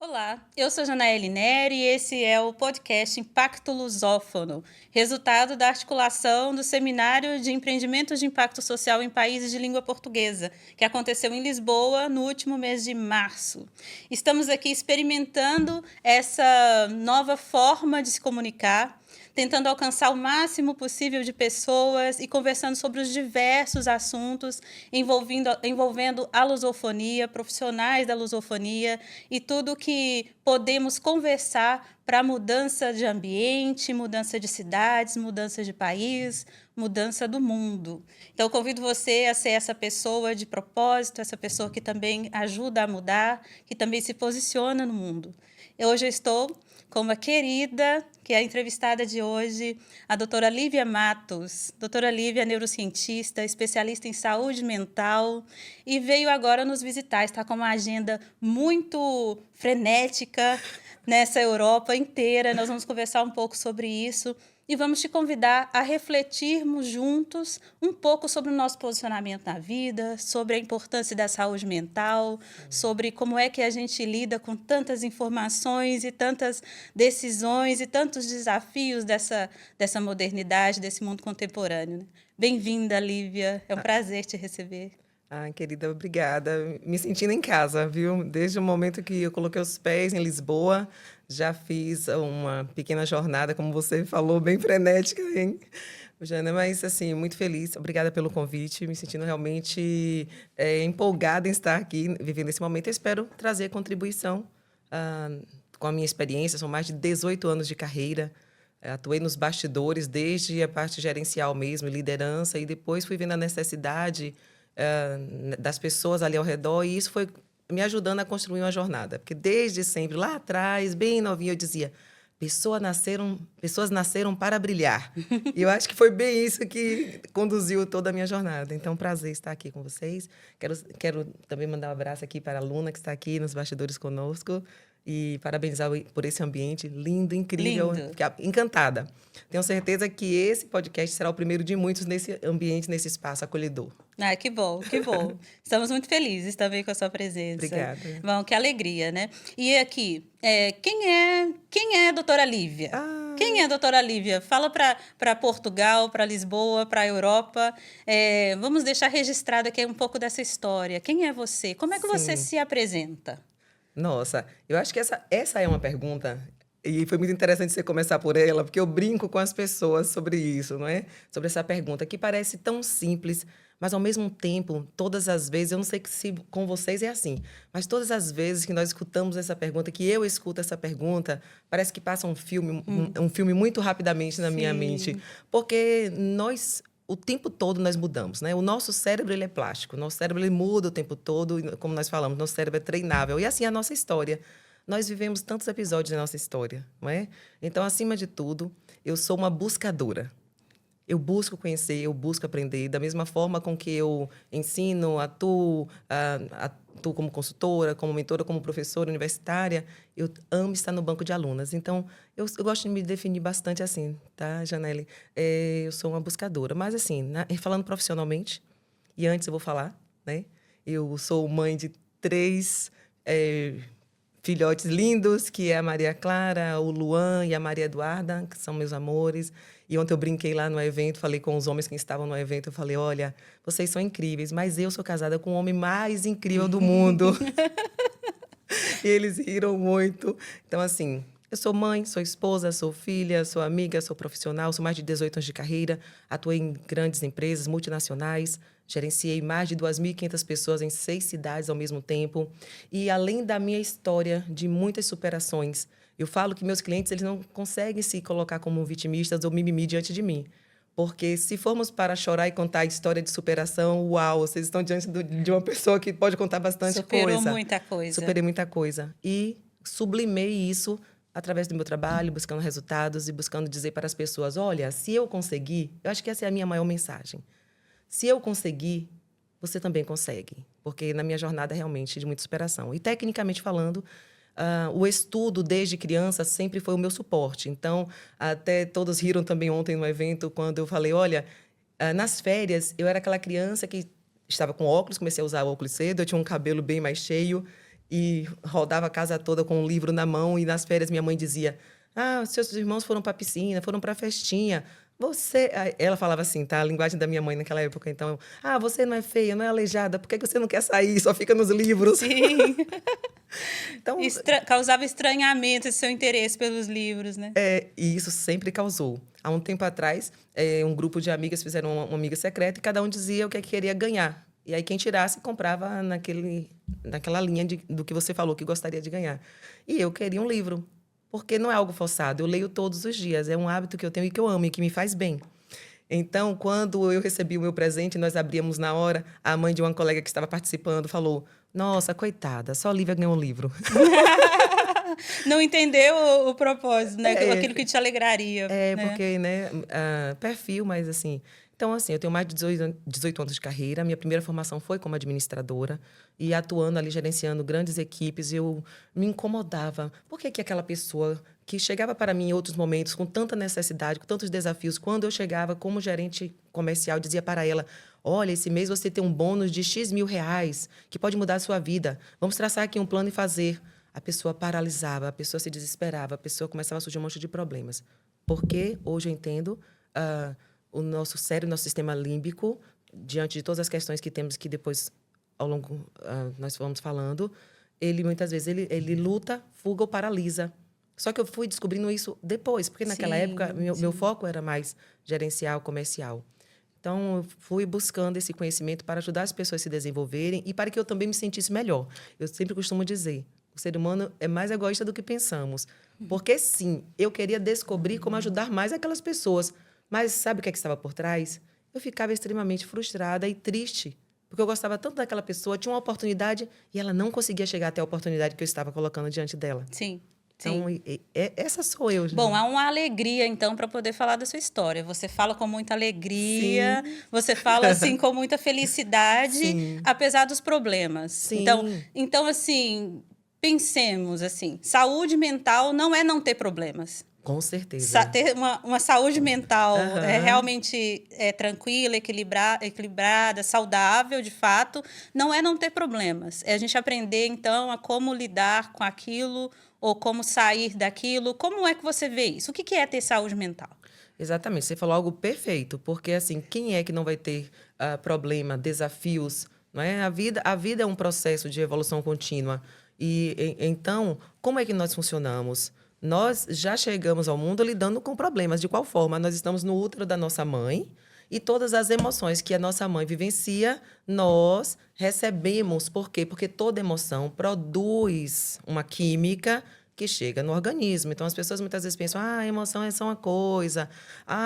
Olá, eu sou Janaele Neri e esse é o podcast Impacto Lusófono, resultado da articulação do Seminário de Empreendimentos de Impacto Social em Países de Língua Portuguesa, que aconteceu em Lisboa no último mês de março. Estamos aqui experimentando essa nova forma de se comunicar, tentando alcançar o máximo possível de pessoas e conversando sobre os diversos assuntos envolvendo a lusofonia, profissionais da lusofonia e tudo que podemos conversar para mudança de ambiente, mudança de cidades, mudança de país, mudança do mundo. Então, eu convido você a ser essa pessoa de propósito, essa pessoa que também ajuda a mudar, que também se posiciona no mundo. Hoje eu estou com uma querida, que é a entrevistada de hoje, a doutora Lívia Matos. Doutora Lívia é neurocientista, especialista em saúde mental e veio agora nos visitar. Está com uma agenda muito frenética nessa Europa inteira. Nós vamos conversar um pouco sobre isso e vamos te convidar a refletirmos juntos um pouco sobre o nosso posicionamento na vida, sobre a importância da saúde mental, sobre como é que a gente lida com tantas informações e tantas decisões e tantos desafios dessa modernidade, desse mundo contemporâneo, né? Bem-vinda, Lívia. É um prazer te receber. Querida, obrigada. Me sentindo em casa, viu? Desde o momento que eu coloquei os pés em Lisboa, já fiz uma pequena jornada, como você falou, bem frenética, hein, Jana? Mas, assim, muito feliz. Obrigada pelo convite. Me sentindo realmente empolgada em estar aqui, vivendo esse momento. Eu espero trazer contribuição ah, com a minha experiência. São mais de 18 anos de carreira. Atuei nos bastidores, desde a parte gerencial mesmo, liderança, e depois fui vendo a necessidade das pessoas ali ao redor, e isso foi me ajudando a construir uma jornada. Porque desde sempre, lá atrás, bem novinha, eu dizia, pessoas nasceram para brilhar. E eu acho que foi bem isso que conduziu toda a minha jornada. Então, prazer estar aqui com vocês. Quero também mandar um abraço aqui para a Luna, que está aqui nos bastidores conosco, e parabenizar por esse ambiente lindo, incrível, Lindo. encantada. Tenho certeza que esse podcast será o primeiro de muitos nesse ambiente, nesse espaço acolhedor. Ah, que bom, que bom. Estamos muito felizes também com a sua presença. Obrigada. Bom, que alegria, né? E aqui, quem é a doutora Lívia? Quem é Ah, a doutora Lívia? Fala para Portugal, para Lisboa, para a Europa. Vamos deixar registrado aqui um pouco dessa história. Quem é você? Como é que você sim. se apresenta? Nossa, eu acho que essa é uma pergunta, e foi muito interessante você começar por ela, porque eu brinco com as pessoas sobre isso, não é? Sobre essa pergunta, que parece tão simples, mas ao mesmo tempo, todas as vezes, eu não sei se com vocês é assim, mas todas as vezes que nós escutamos essa pergunta, que eu escuto essa pergunta, parece que passa um filme, um filme muito rapidamente na minha mente, Sim. porque nós o tempo todo nós mudamos, né? O nosso cérebro ele é plástico, o nosso cérebro ele muda o tempo todo, e, como nós falamos, nosso cérebro é treinável. E assim é a nossa história. Nós vivemos tantos episódios da nossa história, não é? Então, acima de tudo, eu sou uma buscadora. Eu busco conhecer, eu busco aprender, da mesma forma com que eu ensino, atuo como consultora, como mentora, como professora universitária, eu amo estar no banco de alunas. Então, eu gosto de me definir bastante assim, tá, Janelle? Eu sou uma buscadora, mas assim, falando profissionalmente, e antes eu vou falar, né? Eu sou mãe de três filhotes lindos, que é a Maria Clara, o Luan e a Maria Eduarda, que são meus amores. E ontem eu brinquei lá no evento, falei com os homens que estavam no evento, eu falei, olha, vocês são incríveis, mas eu sou casada com o homem mais incrível do mundo. E eles riram muito. Então, assim, eu sou mãe, sou esposa, sou filha, sou amiga, sou profissional, sou mais de 18 anos de carreira, atuei em grandes empresas multinacionais, gerenciei mais de 2.500 pessoas em 6 cidades ao mesmo tempo. E além da minha história de muitas superações, eu falo que meus clientes eles não conseguem se colocar como vitimistas ou mimimi diante de mim. Porque se formos para chorar e contar a história de superação, uau, vocês estão diante de uma pessoa que pode contar bastante Superou coisa. muita coisa. Superei muita coisa. E sublimei isso através do meu trabalho, buscando resultados e buscando dizer para as pessoas, olha, se eu conseguir, eu acho que essa é a minha maior mensagem. Se eu conseguir, você também consegue. Porque na minha jornada, realmente, de muita superação. E, tecnicamente falando, o estudo, desde criança, sempre foi o meu suporte. Então, até todos riram também ontem no evento, quando eu falei, olha, nas férias, eu era aquela criança que estava com óculos, comecei a usar óculos cedo, eu tinha um cabelo bem mais cheio, e rodava a casa toda com um livro na mão, e nas férias minha mãe dizia: ah, seus irmãos foram para a piscina, foram para a festinha. Você... Ela falava assim, tá? A linguagem da minha mãe naquela época. Então, você não é feia, não é aleijada, por que você não quer sair? Só fica nos livros. Sim. Então, Causava estranhamento esse seu interesse pelos livros, né? e isso sempre causou. Há um tempo atrás, um grupo de amigas fizeram uma amiga secreta e cada um dizia o que queria ganhar. E aí quem tirasse comprava naquela linha do que você falou que gostaria de ganhar. E eu queria um livro. Porque não é algo forçado, eu leio todos os dias, é um hábito que eu tenho e que eu amo e que me faz bem. Então, quando eu recebi o meu presente, nós abríamos na hora, a mãe de uma colega que estava participando falou: nossa, coitada, só a Lívia ganhou um livro. Não entendeu o propósito, né? Aquilo que te alegraria. Né? Porque, né, perfil, mas assim... Então, assim, eu tenho mais de 18 anos de carreira. Minha primeira formação foi como administradora e atuando ali, gerenciando grandes equipes. Eu me incomodava. Por que aquela pessoa que chegava para mim em outros momentos com tanta necessidade, com tantos desafios, quando eu chegava como gerente comercial, dizia para ela: olha, esse mês você tem um bônus de X mil reais que pode mudar a sua vida. Vamos traçar aqui um plano e fazer. A pessoa paralisava, a pessoa se desesperava, a pessoa começava a surgir um monte de problemas. Porque hoje eu entendo... o nosso cérebro, nosso sistema límbico, diante de todas as questões que temos que depois, ao longo, nós vamos falando, ele muitas vezes ele luta, fuga ou paralisa. Só que eu fui descobrindo isso depois, porque naquela época meu foco era mais gerencial, comercial. Então, eu fui buscando esse conhecimento para ajudar as pessoas a se desenvolverem e para que eu também me sentisse melhor. Eu sempre costumo dizer, o ser humano é mais egoísta do que pensamos. Porque, sim, eu queria descobrir como ajudar mais aquelas pessoas. Mas sabe o que estava por trás? Eu ficava extremamente frustrada e triste, porque eu gostava tanto daquela pessoa, tinha uma oportunidade e ela não conseguia chegar até a oportunidade que eu estava colocando diante dela. Sim. Então, essa sou eu. Bom, há uma alegria, então, para poder falar da sua história. Você fala com muita alegria, sim. Você fala, assim, com muita felicidade, sim. Apesar dos problemas. Sim. Então, assim, pensemos, assim, saúde mental não é não ter problemas. Com certeza. Ter uma saúde mental realmente tranquila, equilibrada, saudável, de fato, não é não ter problemas. É a gente aprender, então, a como lidar com aquilo ou como sair daquilo. Como é que você vê isso? O que é ter saúde mental? Exatamente. Você falou algo perfeito, porque, assim, quem é que não vai ter problema, desafios? Não é? A vida é um processo de evolução contínua. Então, como é que nós funcionamos? Nós já chegamos ao mundo lidando com problemas. De qual forma? Nós estamos no útero da nossa mãe e todas as emoções que a nossa mãe vivencia, nós recebemos. Por quê? Porque toda emoção produz uma química que chega no organismo. Então, as pessoas muitas vezes pensam: a emoção é só uma coisa.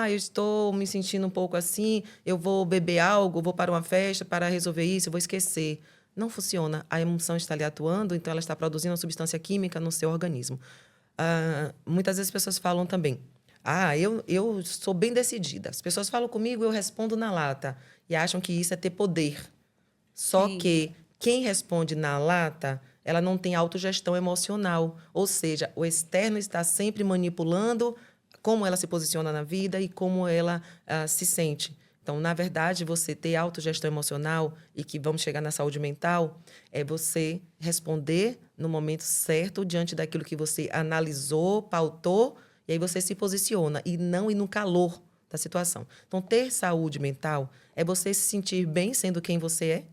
Eu estou me sentindo um pouco assim, eu vou beber algo, vou para uma festa para resolver isso, eu vou esquecer. Não funciona. A emoção está ali atuando, então ela está produzindo uma substância química no seu organismo. Muitas vezes as pessoas falam também: eu sou bem decidida. As pessoas falam comigo, eu respondo na lata. E acham que isso é ter poder. Só Sim. que quem responde na lata, ela não tem autogestão emocional. Ou seja, o externo está sempre manipulando como ela se posiciona na vida e como ela se sente. Então, na verdade, você ter autogestão emocional e que vamos chegar na saúde mental é você responder no momento certo diante daquilo que você analisou, pautou, e aí você se posiciona e não ir no calor da situação. Então, ter saúde mental é você se sentir bem sendo quem você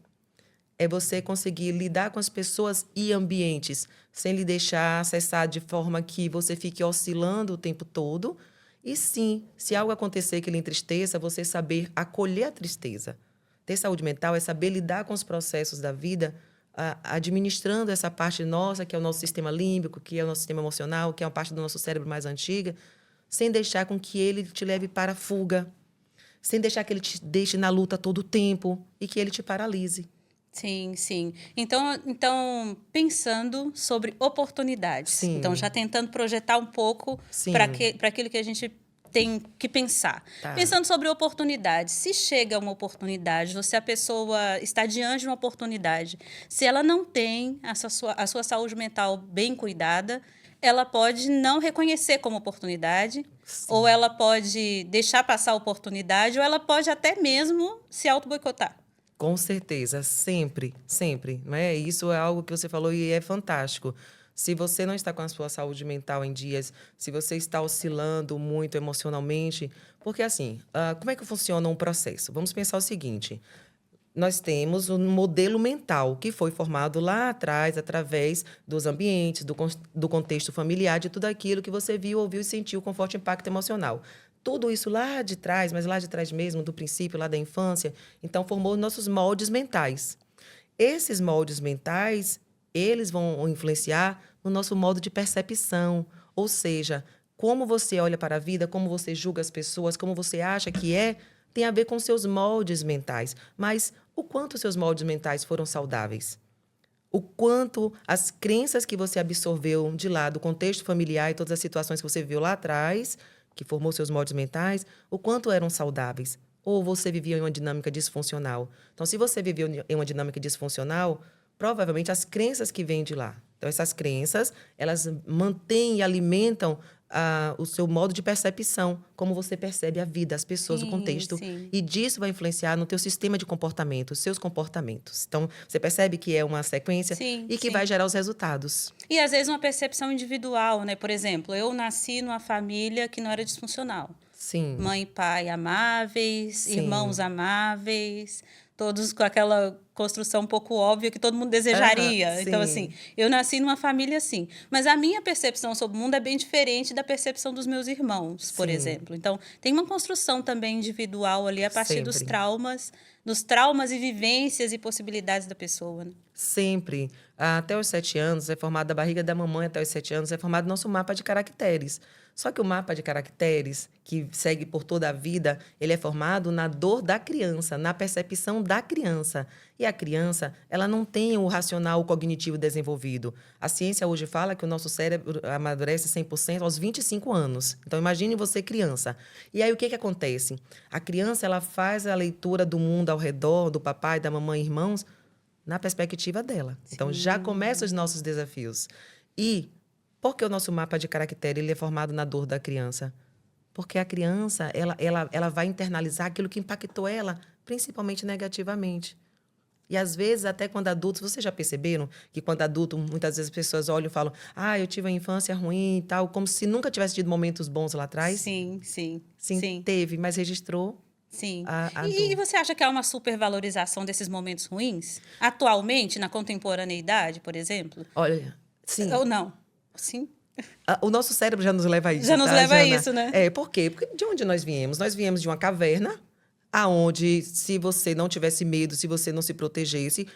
é você conseguir lidar com as pessoas e ambientes sem lhe deixar acessar de forma que você fique oscilando o tempo todo. E sim, se algo acontecer que lhe entristeça, você saber acolher a tristeza. Ter saúde mental é saber lidar com os processos da vida, administrando essa parte nossa, que é o nosso sistema límbico, que é o nosso sistema emocional, que é uma parte do nosso cérebro mais antiga, sem deixar com que ele te leve para a fuga, sem deixar que ele te deixe na luta todo o tempo e que ele te paralise. Sim, sim. Então pensando sobre oportunidades. Sim. Então, já tentando projetar um pouco para aquilo que a gente tem que pensar. Tá. Pensando sobre oportunidades. Se chega uma oportunidade, a pessoa está diante de uma oportunidade, se ela não tem a sua saúde mental bem cuidada, ela pode não reconhecer como oportunidade, Sim. ou ela pode deixar passar a oportunidade, ou ela pode até mesmo se auto-boicotar. Com certeza, sempre, sempre, não é? Isso é algo que você falou e é fantástico. Se você não está com a sua saúde mental em dias, se você está oscilando muito emocionalmente, porque assim, como é que funciona um processo? Vamos pensar o seguinte: nós temos um modelo mental que foi formado lá atrás, através dos ambientes, do contexto familiar, de tudo aquilo que você viu, ouviu e sentiu com forte impacto emocional. Tudo isso lá de trás, mas lá de trás mesmo, do princípio, lá da infância, então formou nossos moldes mentais. Esses moldes mentais, eles vão influenciar no nosso modo de percepção, ou seja, como você olha para a vida, como você julga as pessoas, como você acha que é, tem a ver com seus moldes mentais. Mas o quanto seus moldes mentais foram saudáveis? O quanto as crenças que você absorveu de lá, do contexto familiar e todas as situações que você viu lá atrás, que formou seus moldes mentais, o quanto eram saudáveis? Ou você vivia em uma dinâmica disfuncional? Então, se você viveu em uma dinâmica disfuncional, provavelmente as crenças que vêm de lá. Então, essas crenças, elas mantêm e alimentam o seu modo de percepção, como você percebe a vida, as pessoas, o Sim, contexto. sim. E disso vai influenciar no teu sistema de comportamento, os seus comportamentos. Então, você percebe que é uma sequência Sim, e que vai sim. gerar os resultados. E às vezes uma percepção individual, né? Por exemplo, eu nasci numa família que não era disfuncional. Sim, Mãe e pai amáveis, irmãos sim. amáveis, todos com aquela construção um pouco óbvia que todo mundo Aham, desejaria. Então, assim, sim, eu nasci numa família assim. Mas a minha percepção sobre o mundo é bem diferente da percepção dos meus irmãos, por sim, exemplo. Então, tem uma construção também individual ali a partir sempre. dos traumas e vivências e possibilidades da pessoa, né? Sempre. Até os 7 anos, é formado da barriga da mamãe até os 7 anos, é formado nosso mapa de caracteres. Só que o mapa de caracteres, que segue por toda a vida, ele é formado na dor da criança, na percepção da criança. E a criança, ela não tem o racional, o cognitivo desenvolvido. A ciência hoje fala que o nosso cérebro amadurece 100% aos 25 anos. Então, imagine você criança. E aí, o que acontece? A criança, ela faz a leitura do mundo ao redor, do papai, da mamãe e irmãos, na perspectiva dela. Então, já começam os Sim. nossos desafios. E por que o nosso mapa de caractere ele é formado na dor da criança? Porque a criança ela vai internalizar aquilo que impactou ela, principalmente negativamente. E, às vezes, até quando adultos, vocês já perceberam que quando adulto, muitas vezes as pessoas olham e falam: eu tive uma infância ruim e tal, como se nunca tivesse tido momentos bons lá atrás? Sim, sim, Sim, sim. teve, mas registrou Sim. a E dor. você acha que há uma supervalorização desses momentos ruins? Atualmente, na contemporaneidade, por exemplo? Olha, sim. Ou não? Sim? O nosso cérebro já nos leva a Já isso, nos tá, leva a Jana? isso, né? Por quê? Porque de onde nós viemos? Nós viemos de uma caverna, aonde, se você não tivesse medo, se você não se protegesse,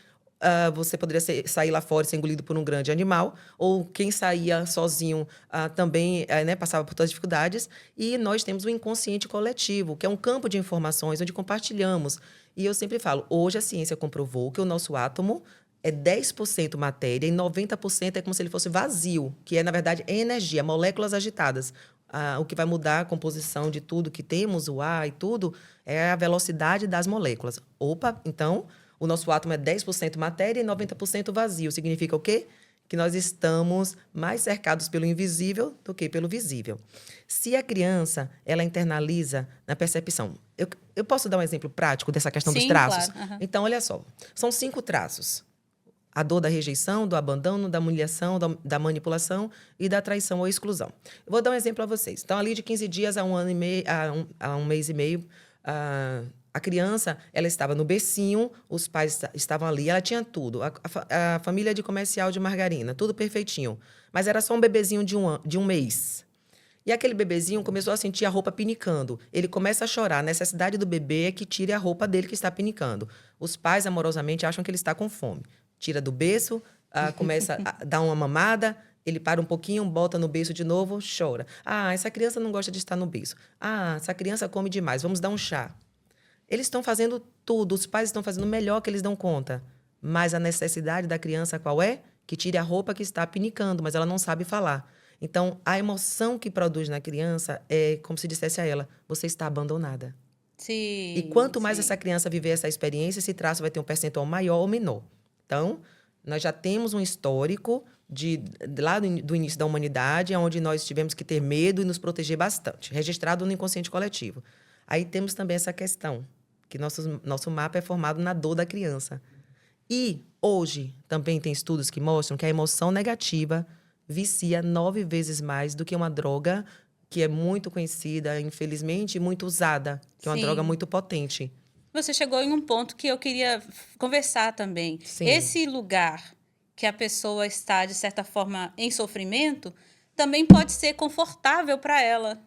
você poderia sair lá fora e ser engolido por um grande animal, ou quem saía sozinho também né, passava por todas as dificuldades. E nós temos o inconsciente coletivo, que é um campo de informações onde compartilhamos. E eu sempre falo, hoje a ciência comprovou que o nosso átomo é 10% matéria e 90% é como se ele fosse vazio, que é, na verdade, energia, moléculas agitadas. O que vai mudar a composição de tudo que temos, o ar e tudo, é a velocidade das moléculas. Opa, então, o nosso átomo é 10% matéria e 90% vazio. Significa o quê? Que nós estamos mais cercados pelo invisível do que pelo visível. Se a criança, ela internaliza na percepção. Eu posso dar um exemplo prático dessa questão dos Sim, traços? claro. Aham. Então, olha só. São 5 traços. A dor da rejeição, do abandono, da humilhação, da manipulação e da traição ou exclusão. Eu vou dar um exemplo a vocês. Então, ali de 15 dias a um ano e meio, a um mês e meio, a criança, ela estava no bercinho, os pais estavam ali, ela tinha tudo. A família de comercial de margarina, tudo perfeitinho. Mas era só um bebezinho de um mês. E aquele bebezinho começou a sentir a roupa pinicando. Ele começa a chorar. A necessidade do bebê é que tire a roupa dele que está pinicando. Os pais, amorosamente, acham que ele está com fome. Tira do berço, começa a dar uma mamada, ele para um pouquinho, bota no berço de novo, chora. Essa criança não gosta de estar no berço. Essa criança come demais, vamos dar um chá. Eles estão fazendo tudo, os pais estão fazendo o melhor que eles dão conta. Mas a necessidade da criança qual é? Que tire a roupa que está pinicando, mas ela não sabe falar. Então, a emoção que produz na criança é como se dissesse a ela: você está abandonada. E Sim, quanto mais essa sim. criança viver essa experiência, esse traço vai ter um percentual maior ou menor. Então, nós já temos um histórico lá do início da humanidade, onde nós tivemos que ter medo e nos proteger bastante, registrado no inconsciente coletivo. Aí temos também essa questão Que nosso mapa é formado na dor da criança. E hoje também tem estudos que mostram que a emoção negativa vicia 9 vezes mais do que uma droga que é muito conhecida, infelizmente, muito usada, que é uma droga Sim. muito potente. Você chegou em um ponto que eu queria conversar também. Sim. Esse lugar que a pessoa está, de certa forma, em sofrimento, também pode ser confortável para ela,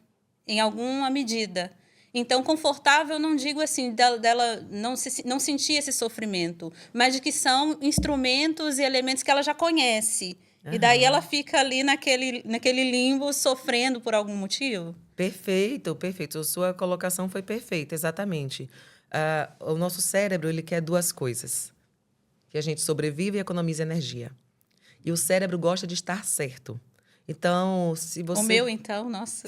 em alguma medida. Então, confortável, não digo assim, dela não sentir esse sofrimento, mas de que são instrumentos e elementos que ela já conhece. E daí ela Aham. fica ali naquele limbo, sofrendo por algum motivo. Perfeito, perfeito. A sua colocação foi perfeita, exatamente. O nosso cérebro, ele quer duas coisas. Que a gente sobrevive e economize energia. E o cérebro gosta de estar certo. Então, se O você... meu, então, nossa,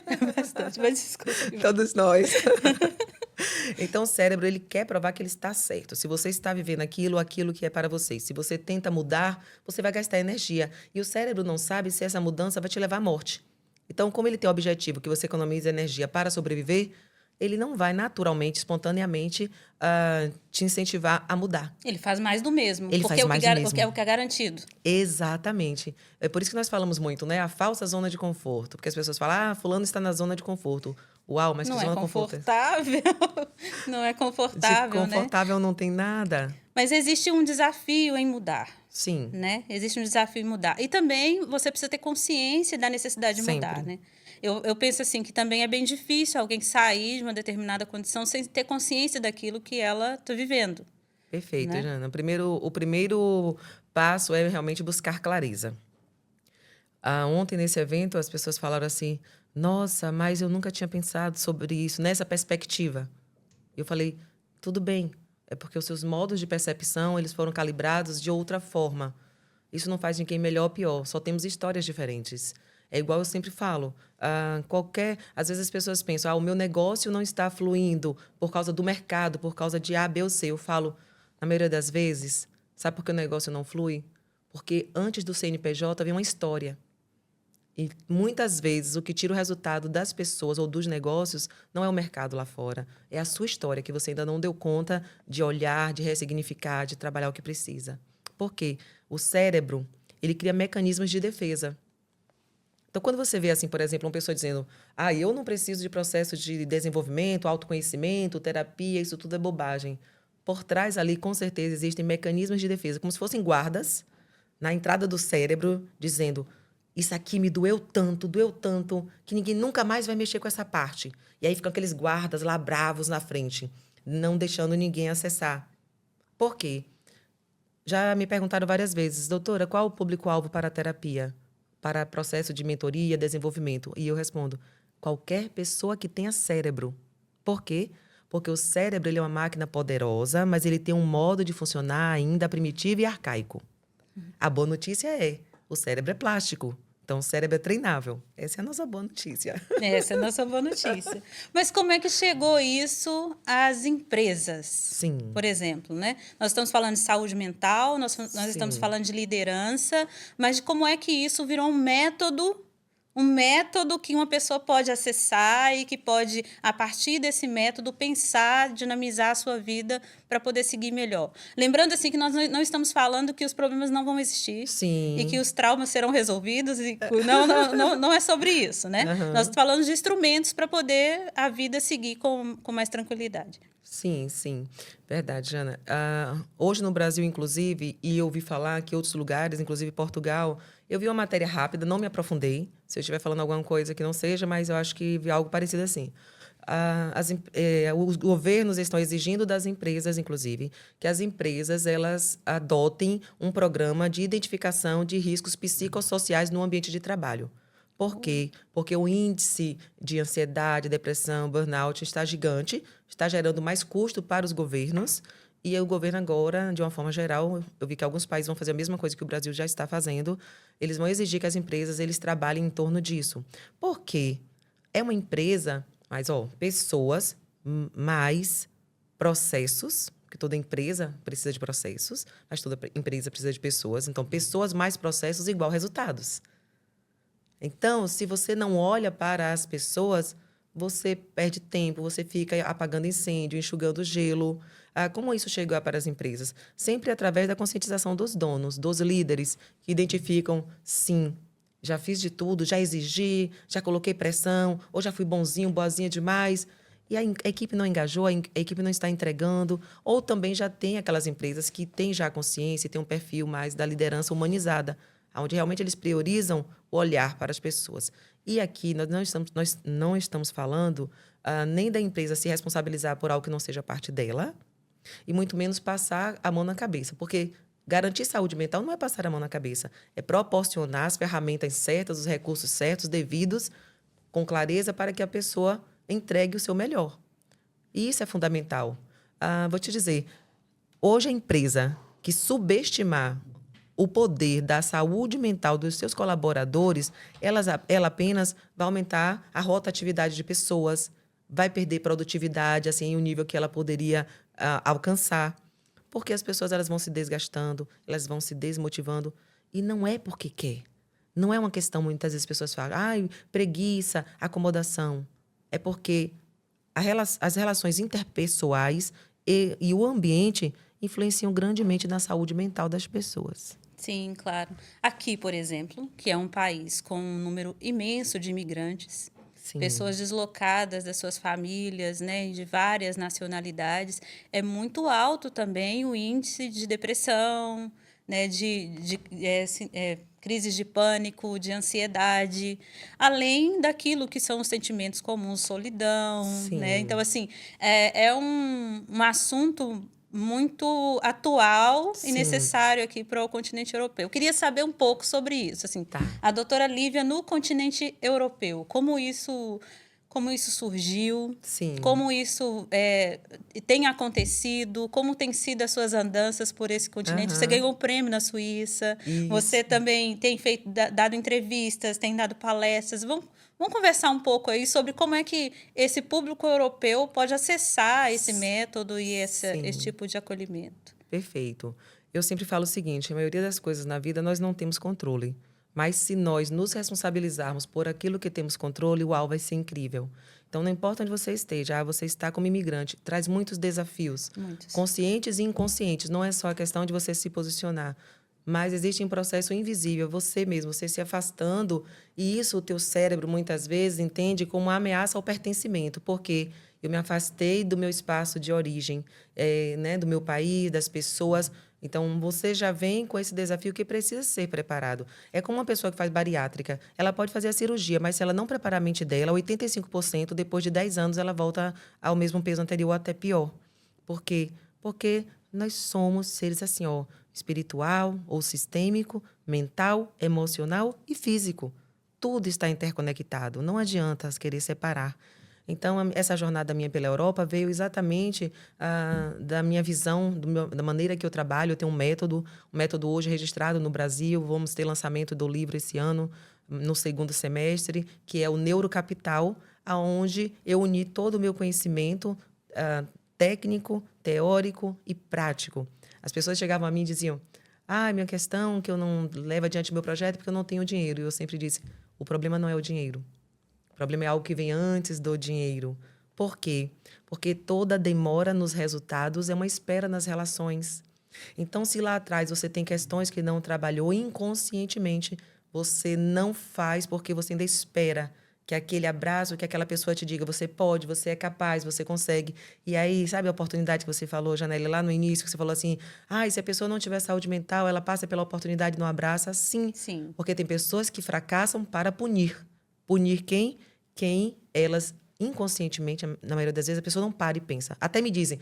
é bastante, mas desculpa. Todos nós. Então, o cérebro, ele quer provar que ele está certo. Se você está vivendo aquilo que é para você. Se você tenta mudar, você vai gastar energia. E o cérebro não sabe se essa mudança vai te levar à morte. Então, como ele tem o objetivo que você economize energia para sobreviver, ele não vai naturalmente, espontaneamente, te incentivar a mudar. Ele faz mais do mesmo, Ele porque faz mais do é mesmo. o que é garantido. Exatamente. É por isso que nós falamos muito, né? A falsa zona de conforto. Porque as pessoas falam, fulano está na zona de conforto. Uau, mas que Não é zona de conforto é essa? confortável, não é De confortável, né? confortável não tem nada. Mas existe um desafio em mudar, Sim, né? Existe um desafio em mudar. E também você precisa ter consciência da necessidade de mudar, sempre. né? Eu penso assim que também é bem difícil alguém sair de uma determinada condição sem ter consciência daquilo que ela está vivendo, Perfeito, né? Jana. O primeiro passo é realmente buscar clareza. Ontem, nesse evento, as pessoas falaram assim: nossa, mas eu nunca tinha pensado sobre isso, nessa perspectiva. Eu falei: tudo bem, é porque os seus modos de percepção eles foram calibrados de outra forma. Isso não faz ninguém melhor ou pior, só temos histórias diferentes. É igual eu sempre falo, às vezes as pessoas pensam, o meu negócio não está fluindo por causa do mercado, por causa de A, B ou C. Eu falo, na maioria das vezes, sabe por que o negócio não flui? Porque antes do CNPJ havia uma história. E muitas vezes o que tira o resultado das pessoas ou dos negócios não é o mercado lá fora, é a sua história que você ainda não deu conta de olhar, de ressignificar, de trabalhar o que precisa. Por quê? O cérebro, ele cria mecanismos de defesa. Então, quando você vê, assim, por exemplo, uma pessoa dizendo eu não preciso de processo de desenvolvimento, autoconhecimento, terapia, isso tudo é bobagem. Por trás ali, com certeza, existem mecanismos de defesa, como se fossem guardas na entrada do cérebro, dizendo isso aqui me doeu tanto, que ninguém nunca mais vai mexer com essa parte. E aí ficam aqueles guardas lá bravos na frente, não deixando ninguém acessar. Por quê? Já me perguntaram várias vezes, doutora, qual o público-alvo para a terapia? Para processo de mentoria, desenvolvimento? E eu respondo, qualquer pessoa que tenha cérebro. Por quê? Porque o cérebro ele é uma máquina poderosa, mas ele tem um modo de funcionar ainda primitivo e arcaico. A boa notícia é, o cérebro é plástico. Então, o cérebro é treinável. Essa é a nossa boa notícia. Essa é a nossa boa notícia. Mas como é que chegou isso às empresas? Sim, Por exemplo, né? Nós estamos falando de saúde mental, nós estamos sim. falando de liderança, mas de como é que isso virou um método que uma pessoa pode acessar e que pode, a partir desse método, pensar, dinamizar a sua vida para poder seguir melhor. Lembrando assim que nós não estamos falando que os problemas não vão existir e que Sim. os traumas serão resolvidos. Não é sobre isso, né? Nós estamos Aham. falando de instrumentos para poder a vida seguir com mais tranquilidade. Sim, sim. Verdade, Jana. Hoje no Brasil, inclusive, e eu ouvi falar que outros lugares, inclusive Portugal, eu vi uma matéria rápida, não me aprofundei. Se eu estiver falando alguma coisa que não seja, mas eu acho que vi algo parecido assim. Os governos estão exigindo das empresas, inclusive, que as empresas elas adotem um programa de identificação de riscos psicossociais no ambiente de trabalho. Por quê? Porque o índice de ansiedade, depressão, burnout está gigante, está gerando mais custo para os governos. E o governo agora, de uma forma geral, eu vi que alguns países vão fazer a mesma coisa que o Brasil já está fazendo. Eles vão exigir que as empresas eles trabalhem em torno disso. Por quê? É uma empresa, mas pessoas mais processos, porque toda empresa precisa de processos, mas toda empresa precisa de pessoas. Então, pessoas mais processos igual resultados. Então, se você não olha para as pessoas, você perde tempo, você fica apagando incêndio, enxugando gelo. Como isso chega para as empresas? Sempre através da conscientização dos donos, dos líderes, que identificam, sim, já fiz de tudo, já exigi, já coloquei pressão, ou já fui bonzinho, boazinha demais, e a equipe não engajou, a equipe não está entregando, ou também já tem aquelas empresas que têm já a consciência e têm um perfil mais da liderança humanizada, onde realmente eles priorizam o olhar para as pessoas. E aqui nós não estamos falando nem da empresa se responsabilizar por algo que não seja parte dela, e muito menos passar a mão na cabeça, porque garantir saúde mental não é passar a mão na cabeça, é proporcionar as ferramentas certas, os recursos certos, devidos, com clareza, para que a pessoa entregue o seu melhor. E isso é fundamental. Vou te dizer, hoje a empresa que subestimar o poder da saúde mental dos seus colaboradores, ela apenas vai aumentar a rotatividade de pessoas, vai perder produtividade, assim, o nível que ela poderia alcançar. Porque as pessoas elas vão se desgastando, elas vão se desmotivando. E não é porque quer. Não é uma questão, muitas vezes as pessoas falam, preguiça, acomodação. É porque as relações interpessoais e o ambiente influenciam grandemente na saúde mental das pessoas. Sim, claro. Aqui, por exemplo, que é um país com um número imenso de imigrantes, Sim. pessoas deslocadas das suas famílias, né, de várias nacionalidades, é muito alto também o índice de depressão, né, crises de pânico, de ansiedade, além daquilo que são os sentimentos comuns, solidão, né? Sim. Então, assim, é um assunto muito atual e Sim. necessário aqui para o continente europeu. Eu queria saber um pouco sobre isso. Assim, Tá. A doutora Lívia no continente europeu, como isso surgiu, Sim. como isso tem acontecido, como tem sido as suas andanças por esse continente. Você ganhou um prêmio na Suíça, Isso. Você também tem dado entrevistas, tem dado palestras. Vamos conversar um pouco aí sobre como é que esse público europeu pode acessar esse método e esse tipo de acolhimento. Perfeito. Eu sempre falo o seguinte, a maioria das coisas na vida nós não temos controle. Mas se nós nos responsabilizarmos por aquilo que temos controle, o alvo vai ser incrível. Então, não importa onde você esteja, você está como imigrante, traz muitos desafios. Muitos. Conscientes e inconscientes. Não é só a questão de você se posicionar. Mas existe um processo invisível, você mesmo, você se afastando, e isso o teu cérebro, muitas vezes, entende como uma ameaça ao pertencimento. Porque eu me afastei do meu espaço de origem, do meu país, das pessoas. Então, você já vem com esse desafio que precisa ser preparado. É como uma pessoa que faz bariátrica. Ela pode fazer a cirurgia, mas se ela não preparar a mente dela, 85%, depois de 10 anos, ela volta ao mesmo peso anterior, até pior. Por quê? Porque nós somos seres assim, espiritual ou sistêmico, mental, emocional e físico. Tudo está interconectado. Não adianta querer separar. Então, essa jornada minha pela Europa veio exatamente da minha visão, da maneira que eu trabalho. Eu tenho um método hoje registrado no Brasil. Vamos ter lançamento do livro esse ano, no segundo semestre, que é o Neurocapital, onde eu uni todo o meu conhecimento técnico, teórico e prático. As pessoas chegavam a mim e diziam, minha questão é que eu não levo adiante o meu projeto porque eu não tenho dinheiro. E eu sempre disse, o problema não é o dinheiro. O problema é algo que vem antes do dinheiro. Por quê? Porque toda demora nos resultados é uma espera nas relações. Então, se lá atrás você tem questões que não trabalhou inconscientemente, você não faz porque você ainda espera que aquele abraço, que aquela pessoa te diga, você pode, você é capaz, você consegue. E aí, sabe a oportunidade que você falou, Janelle, lá no início, que você falou assim, se a pessoa não tiver saúde mental, ela passa pela oportunidade e não abraça? Sim. Porque tem pessoas que fracassam para punir. Punir quem? Quem elas, inconscientemente, na maioria das vezes, a pessoa não para e pensa. Até me dizem,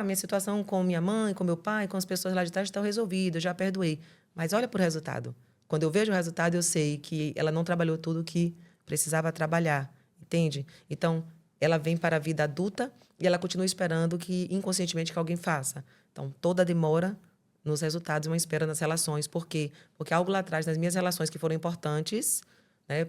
minha situação com minha mãe, com meu pai, com as pessoas lá de trás está resolvida, eu já perdoei. Mas olha para o resultado. Quando eu vejo o resultado, eu sei que ela não trabalhou tudo que precisava trabalhar, entende? Então, ela vem para a vida adulta e ela continua esperando que, inconscientemente, que alguém faça. Então, toda demora nos resultados é uma espera nas relações. Por quê? Porque algo lá atrás, nas minhas relações que foram importantes,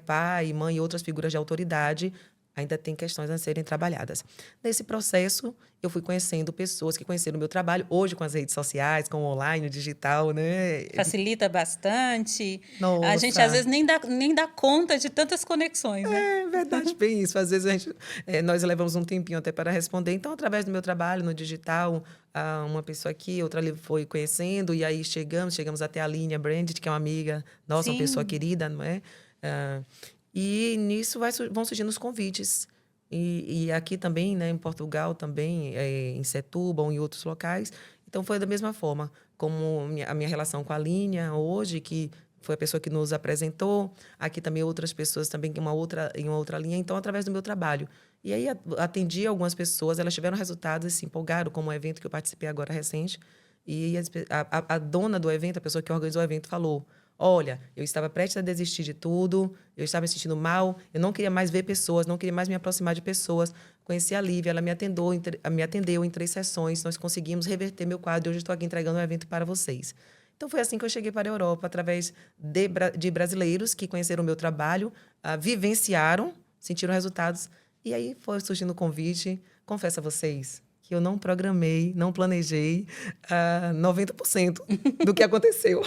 pai, mãe e outras figuras de autoridade, ainda tem questões a serem trabalhadas. Nesse processo, eu fui conhecendo pessoas que conheceram o meu trabalho, hoje com as redes sociais, com o online, o digital, né? Facilita bastante. A gente, às Nossa, vezes, nem dá conta de tantas conexões, né? é verdade, bem isso. Às vezes nós levamos um tempinho até para responder. Então, através do meu trabalho no digital, uma pessoa aqui, outra ali foi conhecendo, e aí chegamos até a Linha Branded, que é uma amiga nossa, uma pessoa Sim. querida, não é? E nisso vão surgindo os convites. E aqui também, né, em Portugal também, em Setúbal, em outros locais. Então, foi da mesma forma, como a minha relação com a Linha hoje, que foi a pessoa que nos apresentou. Aqui também outras pessoas também em uma outra linha. Então, através do meu trabalho. E aí, atendi algumas pessoas, elas tiveram resultados e se empolgaram, como o evento que eu participei agora recente. E a dona do evento, a pessoa que organizou o evento, falou: olha, eu estava prestes a desistir de tudo, eu estava me sentindo mal, eu não queria mais ver pessoas, não queria mais me aproximar de pessoas. Conheci a Lívia, ela me atendeu em 3 sessões, nós conseguimos reverter meu quadro e hoje estou aqui entregando um evento para vocês. Então, foi assim que eu cheguei para a Europa, através de brasileiros que conheceram o meu trabalho, vivenciaram, sentiram resultados. E aí foi surgindo o convite. Confesso a vocês que eu não programei, não planejei 90% do que aconteceu.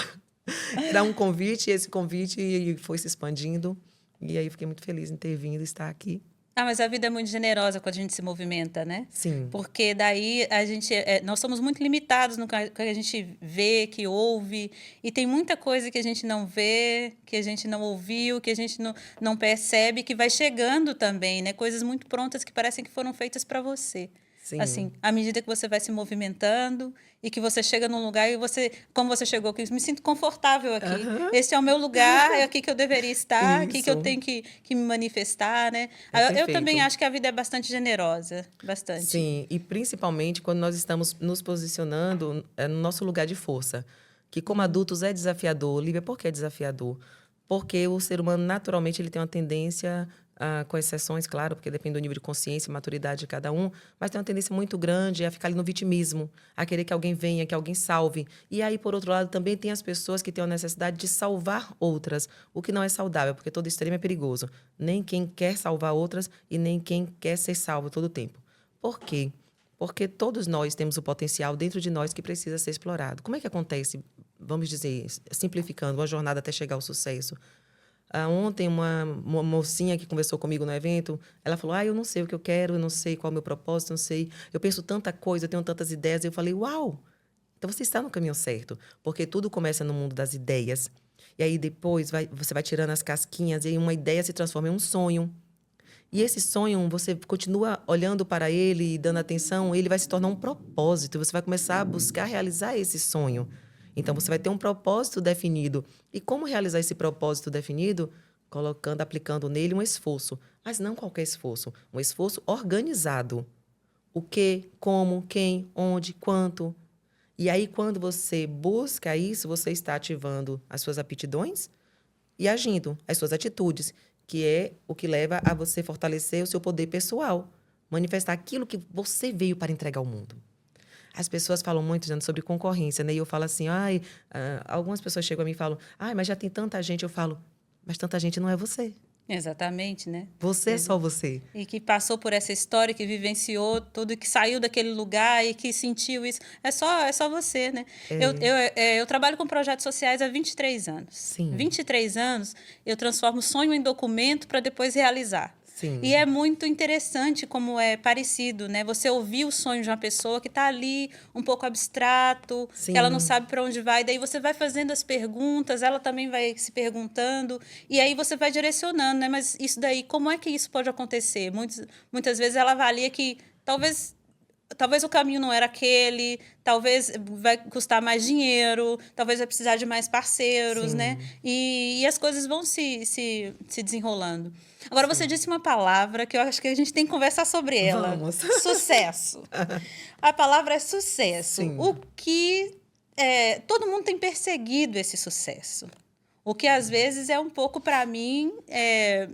Era um convite, e esse convite foi se expandindo. E aí fiquei muito feliz em ter vindo e estar aqui. Ah, mas a vida é muito generosa quando a gente se movimenta, né? Sim, Porque daí a gente, nós somos muito limitados no que a gente vê, que ouve, e tem muita coisa que a gente não vê, que a gente não ouviu, que a gente não percebe, que vai chegando também, né? Coisas muito prontas que parecem que foram feitas para você. sim. Assim, à medida que você vai se movimentando e que você chega num lugar e você, como você chegou aqui, me sinto confortável aqui. Aham, Este é o meu lugar, é aqui que eu deveria estar, aqui que eu isso. tenho que me manifestar, né? É Eu também perfeito. acho que a vida é bastante generosa, bastante. Sim, e principalmente quando nós estamos nos posicionando no nosso lugar de força, que como adultos é desafiador. Lívia, por que é desafiador? Porque o ser humano, naturalmente, ele tem uma tendência, com exceções, claro, porque depende do nível de consciência e maturidade de cada um, mas tem uma tendência muito grande a ficar ali no vitimismo, a querer que alguém venha, que alguém salve. E aí, por outro lado, também tem as pessoas que têm a necessidade de salvar outras, o que não é saudável, porque todo extremo é perigoso. Nem quem quer salvar outras e nem quem quer ser salvo todo o tempo. Por quê? Porque todos nós temos o potencial dentro de nós que precisa ser explorado. Como é que acontece, vamos dizer, simplificando, uma jornada até chegar ao sucesso? Ontem, uma mocinha que conversou comigo no evento, ela falou: eu não sei o que eu quero, eu não sei qual é o meu propósito, não sei. Eu penso tanta coisa, eu tenho tantas ideias. Eu falei: uau! Então você está no caminho certo, porque tudo começa no mundo das ideias. E aí depois você vai tirando as casquinhas e aí uma ideia se transforma em um sonho. E esse sonho, você continua olhando para ele e dando atenção, ele vai se tornar um propósito. Você vai começar a buscar realizar esse sonho. Então, você vai ter um propósito definido. E como realizar esse propósito definido? Colocando, aplicando nele um esforço. Mas não qualquer esforço. Um esforço organizado. O que, como, quem, onde, quanto. E aí, quando você busca isso, você está ativando as suas aptidões e agindo, as suas atitudes, que é o que leva a você fortalecer o seu poder pessoal, manifestar aquilo que você veio para entregar ao mundo. As pessoas falam muito, Jana, sobre concorrência, né? E eu falo assim, algumas pessoas chegam a mim e falam, mas já tem tanta gente. Eu falo, mas tanta gente não é você. Exatamente, né? Você é só você. E que passou por essa história, que vivenciou tudo, que saiu daquele lugar e que sentiu isso. É só você, né? Eu trabalho com projetos sociais há 23 anos. Sim, 23 anos, eu transformo sonho em documento para depois realizar. E sim, é muito interessante como é parecido, né? Você ouvir o sonho de uma pessoa que está ali um pouco abstrato, que ela não sim. sabe para onde vai, daí você vai fazendo as perguntas, ela também vai se perguntando, e aí você vai direcionando, né? Mas isso daí, como é que isso pode acontecer? Muitas vezes ela avalia que talvez o caminho não era aquele, talvez vai custar mais dinheiro, talvez vai precisar de mais parceiros, né? Sim, E as coisas vão se desenrolando. Agora, você sim. disse uma palavra que eu acho que a gente tem que conversar sobre ela. Vamos. Sucesso. A palavra é sucesso. Sim. O que todo mundo tem perseguido esse sucesso. O que, às vezes, é um pouco, para mim, é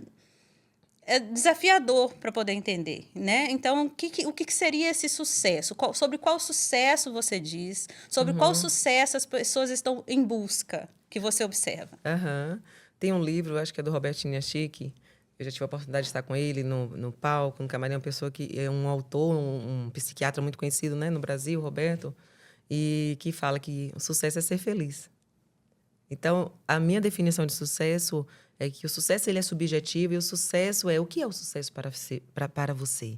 desafiador para poder entender, né? Então, o que seria esse sucesso? Sobre qual sucesso você diz? Sobre qual Uhum. sucesso as pessoas estão em busca que você observa? Aham. Tem um livro, acho que é do Roberto Chiniachiki, Eu já tive a oportunidade de estar com ele no palco, no camarim, uma pessoa que é um autor, um psiquiatra muito conhecido, né, no Brasil, Roberto, e que fala que o sucesso é ser feliz. Então, a minha definição de sucesso é que o sucesso ele é subjetivo e o sucesso é... O que é o sucesso para você?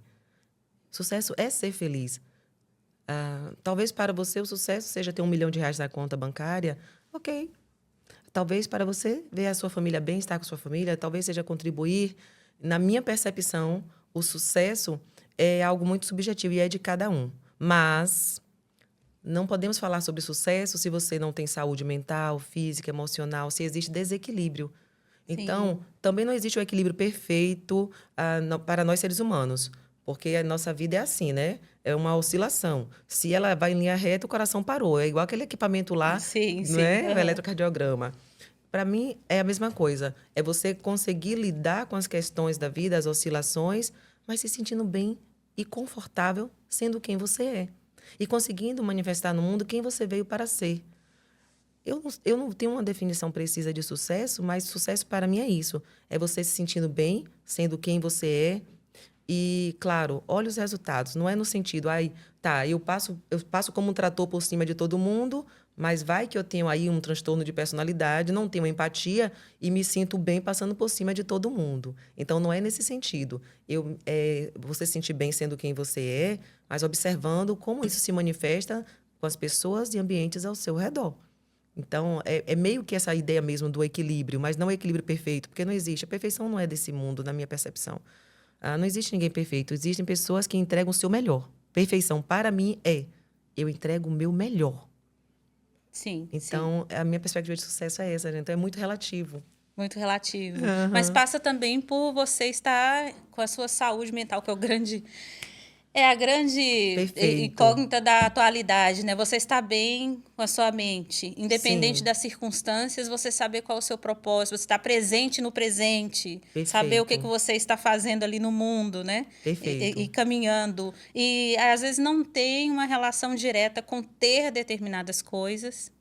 Sucesso é ser feliz. Talvez para você o sucesso seja ter R$1 milhão na conta bancária. Ok. Talvez para você ver a sua família bem, estar com a sua família. Talvez seja contribuir. Na minha percepção, o sucesso é algo muito subjetivo e é de cada um. Mas... não podemos falar sobre sucesso se você não tem saúde mental, física, emocional, se existe desequilíbrio. Então, também não existe um equilíbrio perfeito para nós seres humanos, porque a nossa vida é assim, né? É uma oscilação. Se ela vai em linha reta, o coração parou. É igual aquele equipamento lá, não é? O eletrocardiograma. Para mim, é a mesma coisa. É você conseguir lidar com as questões da vida, as oscilações, mas se sentindo bem e confortável sendo quem você é. E conseguindo manifestar no mundo quem você veio para ser. Eu não tenho uma definição precisa de sucesso, mas sucesso para mim é isso. É você se sentindo bem, sendo quem você é. E, claro, olha os resultados. Não é no sentido, eu passo como um trator por cima de todo mundo, mas vai que eu tenho aí um transtorno de personalidade, não tenho empatia e me sinto bem passando por cima de todo mundo. Então, não é nesse sentido. Você se sentir bem sendo quem você é, mas observando como isso se manifesta com as pessoas e ambientes ao seu redor. Então, é meio que essa ideia mesmo do equilíbrio, mas não é equilíbrio perfeito, porque não existe. A perfeição não é desse mundo, na minha percepção. Não existe ninguém perfeito. Existem pessoas que entregam o seu melhor. Perfeição, para mim, eu entrego o meu melhor. Sim. Então, sim. A minha perspectiva de sucesso é essa, gente. Então, é muito relativo. Muito relativo. Mas passa também por você estar com a sua saúde mental, que é a grande incógnita da atualidade, né? Você está bem com a sua mente, independente Sim. das circunstâncias, você saber qual é o seu propósito, você estar presente no presente, Perfeito. saber o que você está fazendo ali no mundo, né? Perfeito. E caminhando. E, às vezes, não tem uma relação direta com ter determinadas coisas,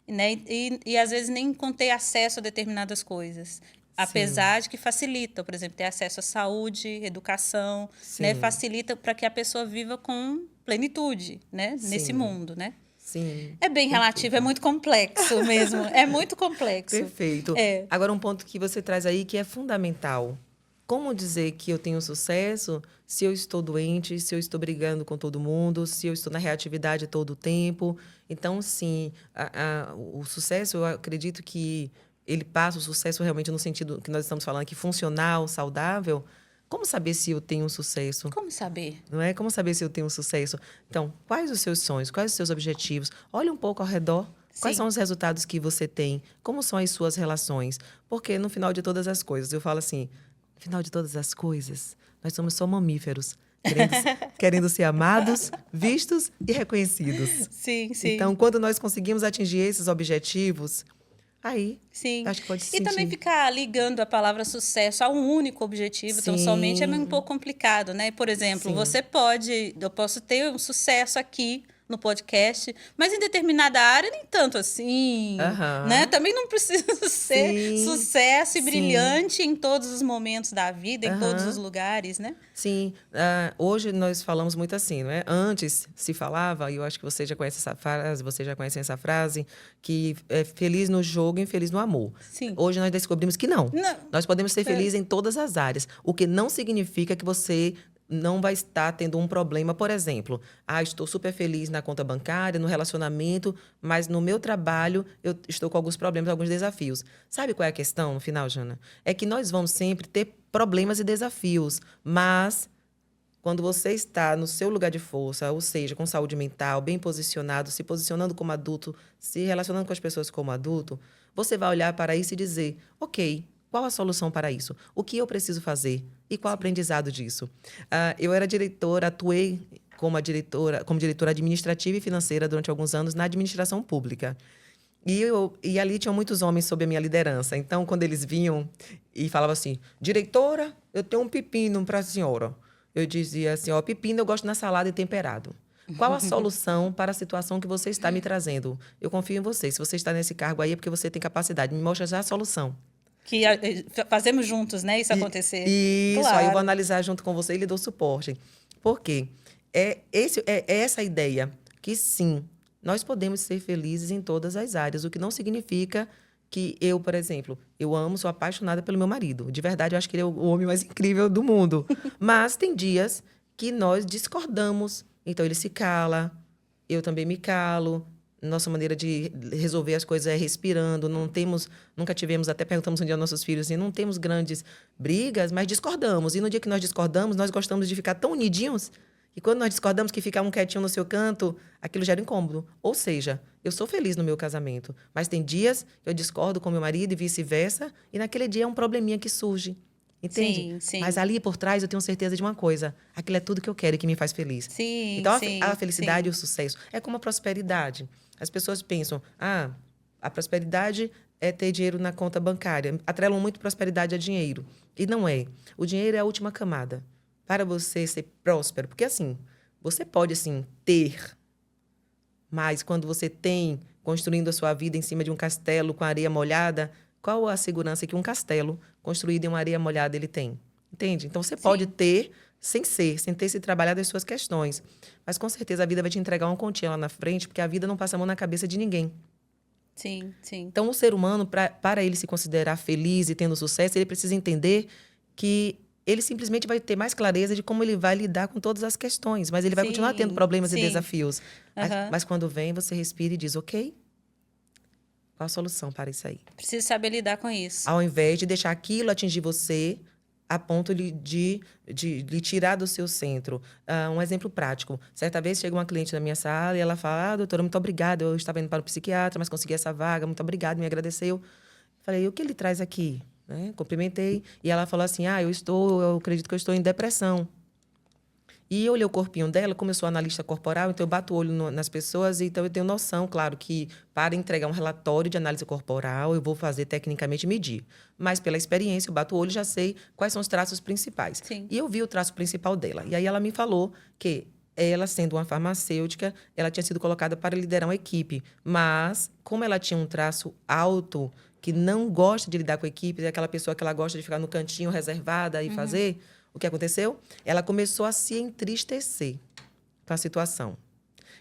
né? E às vezes, nem com ter acesso a determinadas coisas. Apesar de que facilita, por exemplo, ter acesso à saúde, educação, né? Facilita para que a pessoa viva com plenitude, né? Nesse mundo, né? Sim. É bem relativo, é muito complexo mesmo. É muito complexo. Perfeito. Agora, um ponto que você traz aí que é fundamental. Como dizer que eu tenho sucesso se eu estou doente, se eu estou brigando com todo mundo, se eu estou na reatividade todo o tempo? Então, sim, o sucesso, eu acredito que ele passa o sucesso realmente no sentido que nós estamos falando aqui, funcional, saudável. Como saber se eu tenho um sucesso? Como saber? Não é? Como saber se eu tenho um sucesso? Então, quais os seus sonhos? Quais os seus objetivos? Olhe um pouco ao redor. Quais são os resultados que você tem? Como são as suas relações? Porque no final de todas as coisas, eu falo assim, no final de todas as coisas, nós somos só mamíferos, querendo ser amados, vistos e reconhecidos. Sim. Então, quando nós conseguimos atingir esses objetivos, aí, acho que pode se sentir. E também ficar ligando a palavra sucesso a um único objetivo, tão somente, é um pouco complicado, né? Por exemplo, eu posso ter um sucesso aqui no podcast, mas em determinada área nem tanto assim, né? Também não precisa ser sucesso e brilhante em todos os momentos da vida, em todos os lugares, né? Sim. Hoje nós falamos muito assim, não é? Antes se falava, e eu acho que você já conhece essa frase, você já conhece essa frase, que é feliz no jogo e infeliz no amor. Sim. Hoje nós descobrimos que não. Nós podemos ser felizes em todas as áreas, o que não significa que você não vai estar tendo um problema. Por exemplo, estou super feliz na conta bancária, no relacionamento, mas no meu trabalho eu estou com alguns problemas, alguns desafios. Sabe qual é a questão no final, Jana? É que nós vamos sempre ter problemas e desafios, mas quando você está no seu lugar de força, ou seja, com saúde mental, bem posicionado, se posicionando como adulto, se relacionando com as pessoas como adulto, você vai olhar para isso e dizer, ok, qual a solução para isso? O que eu preciso fazer? E qual o aprendizado disso? Eu era diretora, atuei como diretora administrativa e financeira durante alguns anos na administração pública. E ali tinham muitos homens sob a minha liderança. Então, quando eles vinham e falavam assim, diretora, eu tenho um pepino para a senhora. Eu dizia assim, pepino eu gosto na salada e temperado. Qual a solução para a situação que você está me trazendo? Eu confio em você. Se você está nesse cargo aí é porque você tem capacidade. Me mostra já a solução. que fazemos juntos, né, isso acontecer. Isso, Claro. aí eu vou analisar junto com você e lhe dou suporte. Por quê? É essa a ideia, que sim, nós podemos ser felizes em todas as áreas, o que não significa que eu, por exemplo, eu amo, sou apaixonada pelo meu marido. De verdade, eu acho que ele é o homem mais incrível do mundo. Mas tem dias que nós discordamos. Então, ele se cala, eu também me calo. Nossa maneira de resolver as coisas é respirando. Nunca tivemos, até perguntamos um dia aos nossos filhos, assim, não temos grandes brigas, mas discordamos. E no dia que nós discordamos, nós gostamos de ficar tão unidinhos e quando nós discordamos que ficar um quietinho no seu canto, aquilo gera incômodo. Ou seja, eu sou feliz no meu casamento, mas tem dias que eu discordo com meu marido e vice-versa, e naquele dia é um probleminha que surge. Entende? Sim, sim. Mas ali por trás eu tenho certeza de uma coisa: aquilo é tudo que eu quero e que me faz feliz. Sim, Então, sim, a felicidade sim. e o sucesso é como a prosperidade. As pessoas pensam, a prosperidade é ter dinheiro na conta bancária. Atrelam muito prosperidade a dinheiro. E não é. O dinheiro é a última camada para você ser próspero. Porque, assim, você pode, assim, ter, mas quando você tem, construindo a sua vida em cima de um castelo com areia molhada, qual a segurança que um castelo construído em uma areia molhada ele tem? Entende? Então, você pode ter sem ter se trabalhado as suas questões. Mas, com certeza, a vida vai te entregar uma continha lá na frente, porque a vida não passa a mão na cabeça de ninguém. Sim, sim. Então, o ser humano, para ele se considerar feliz e tendo sucesso, ele precisa entender que ele simplesmente vai ter mais clareza de como ele vai lidar com todas as questões. Mas ele vai continuar tendo problemas e desafios. Mas quando vem, você respira e diz, ok, qual a solução para isso aí? Precisa saber lidar com isso. Ao invés de deixar aquilo atingir você a ponto de lhe tirar do seu centro. Um exemplo prático. Certa vez chega uma cliente na minha sala e ela fala, doutora, muito obrigada, eu estava indo para o psiquiatra, mas consegui essa vaga, muito obrigada, me agradeceu. Falei, o que ele traz aqui? Né? Cumprimentei. E ela falou assim, eu acredito que eu estou em depressão. E eu olhei o corpinho dela, como eu sou analista corporal, então eu bato o olho nas pessoas, então eu tenho noção, claro, que para entregar um relatório de análise corporal, eu vou fazer tecnicamente medir. Mas pela experiência, eu bato o olho e já sei quais são os traços principais. Sim. E eu vi o traço principal dela. E aí ela me falou que ela, sendo uma farmacêutica, ela tinha sido colocada para liderar uma equipe. Mas, como ela tinha um traço alto, que não gosta de lidar com a equipe, é aquela pessoa que ela gosta de ficar no cantinho reservada e fazer... O que aconteceu? Ela começou a se entristecer com a situação.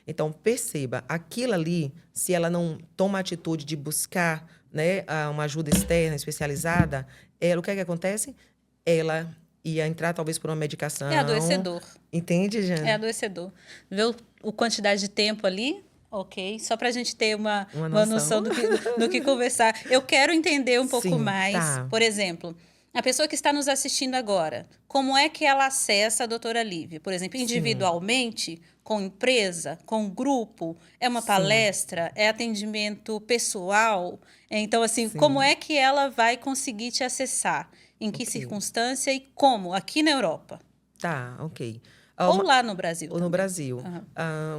Então, perceba, aquilo ali, se ela não toma a atitude de buscar, né, uma ajuda externa, especializada, o que é que acontece? Ela ia entrar, talvez, por uma medicação. É adoecedor. Entende, Jane? É adoecedor. Vê a quantidade de tempo ali? Ok, só para a gente ter uma noção do que conversar. Eu quero entender um pouco mais, por exemplo... A pessoa que está nos assistindo agora, como é que ela acessa a doutora Lívia? Por exemplo, individualmente, com empresa, com grupo? É uma palestra? É atendimento pessoal? Então, assim, como é que ela vai conseguir te acessar? Em que circunstância e como? Aqui na Europa? Tá, ok. Ou lá no Brasil Ou no Brasil.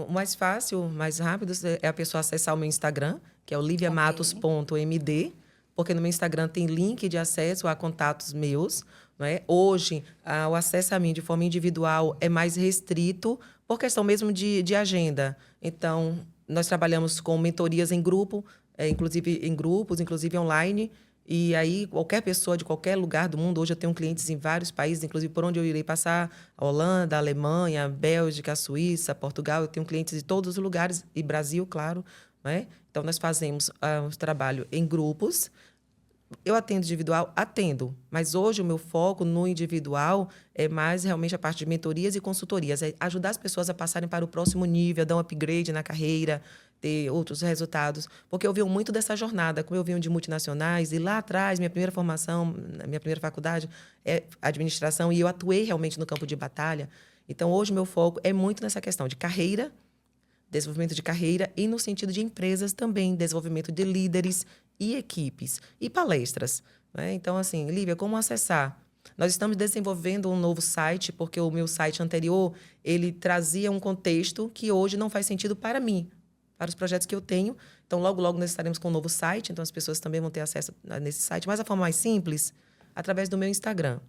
O mais fácil, mais rápido, é a pessoa acessar o meu Instagram, que é o liviamatos.md. Porque no meu Instagram tem link de acesso a contatos meus. Não é? Hoje, o acesso a mim de forma individual é mais restrito por questão mesmo de agenda. Então, nós trabalhamos com mentorias em grupo, inclusive em grupos, inclusive online. E aí, qualquer pessoa de qualquer lugar do mundo, hoje eu tenho clientes em vários países, inclusive por onde eu irei passar, a Holanda, a Alemanha, a Bélgica, a Suíça, Portugal. Eu tenho clientes de todos os lugares, e Brasil, claro. Né? Então, nós fazemos um trabalho em grupos. Eu atendo individual? Atendo. Mas hoje o meu foco no individual é mais realmente a parte de mentorias e consultorias. É ajudar as pessoas a passarem para o próximo nível, dar um upgrade na carreira, ter outros resultados. Porque eu venho muito dessa jornada. Como eu venho de multinacionais, e lá atrás, minha primeira formação, minha primeira faculdade é administração, e eu atuei realmente no campo de batalha. Então, hoje o meu foco é muito nessa questão de carreira, desenvolvimento de carreira e no sentido de empresas também, desenvolvimento de líderes e equipes e palestras. Né? Então, assim, Lívia, como acessar? Nós estamos desenvolvendo um novo site, porque o meu site anterior, ele trazia um contexto que hoje não faz sentido para mim, para os projetos que eu tenho. Então, logo, logo nós estaremos com um novo site, então as pessoas também vão ter acesso nesse site. Mas a forma mais simples, através do meu Instagram.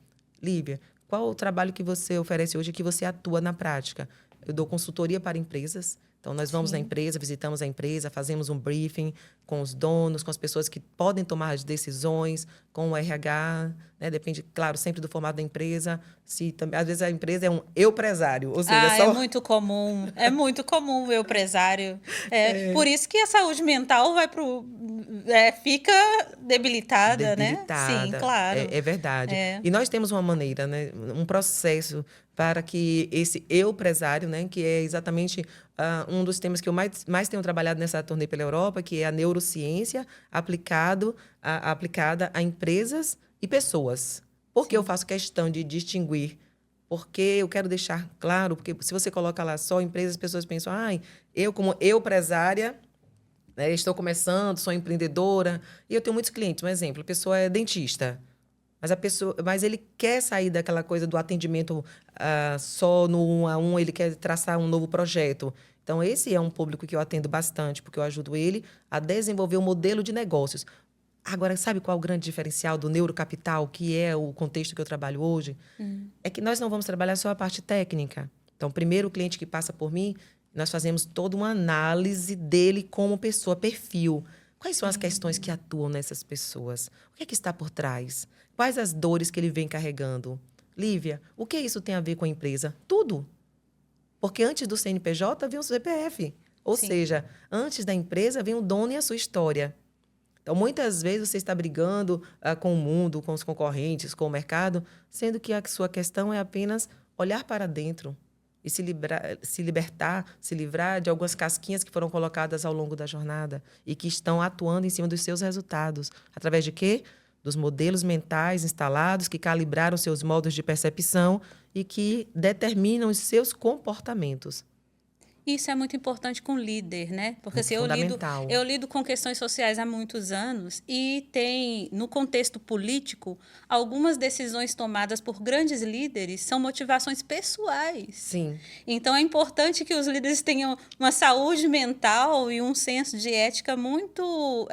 Lívia, qual o trabalho que você oferece hoje que você atua na prática? Eu dou consultoria para empresas, Então, nós vamos na empresa, visitamos a empresa, fazemos um briefing com os donos, com as pessoas que podem tomar as decisões, com o RH, né? Depende, claro, sempre do formato da empresa. Se também, às vezes a empresa é um eu-presário, ou seja, É muito comum. É muito comum o eu-presário. Por isso que a saúde mental fica debilitada, né? Sim, debilitada. claro. É verdade. E nós temos uma maneira, né? Um processo para que esse eu-presário, né? Que é exatamente um dos temas que eu mais tenho trabalhado nessa turnê pela Europa, que é a neurociência aplicada a empresas e pessoas. Por que eu faço questão de distinguir? Porque eu quero deixar claro, porque se você coloca lá só empresas, as pessoas pensam, eu como eu-presária, né, estou começando, sou empreendedora, e eu tenho muitos clientes. Um exemplo, a pessoa é dentista, mas ele quer sair daquela coisa do atendimento só no 1 a 1, ele quer traçar um novo projeto. Então, esse é um público que eu atendo bastante, porque eu ajudo ele a desenvolver um modelo de negócios. Agora, sabe qual é o grande diferencial do neurocapital, que é o contexto que eu trabalho hoje? É que nós não vamos trabalhar só a parte técnica. Então, primeiro, o cliente que passa por mim, nós fazemos toda uma análise dele como pessoa, perfil. Quais são as questões que atuam nessas pessoas? O que é que está por trás? Quais as dores que ele vem carregando? Lívia, o que isso tem a ver com a empresa? Tudo. Porque antes do CNPJ vem o CPF. Ou seja, antes da empresa vem o dono e a sua história. Então, muitas vezes você está brigando com o mundo, com os concorrentes, com o mercado, sendo que a sua questão é apenas olhar para dentro e se livrar de algumas casquinhas que foram colocadas ao longo da jornada e que estão atuando em cima dos seus resultados. Através de quê? Dos modelos mentais instalados que calibraram seus modos de percepção e que determinam os seus comportamentos. Isso é muito importante com o líder, né? Porque assim, Fundamental. eu lido com questões sociais há muitos anos e tem, no contexto político, algumas decisões tomadas por grandes líderes são motivações pessoais. Sim. Então, é importante que os líderes tenham uma saúde mental e um senso de ética muito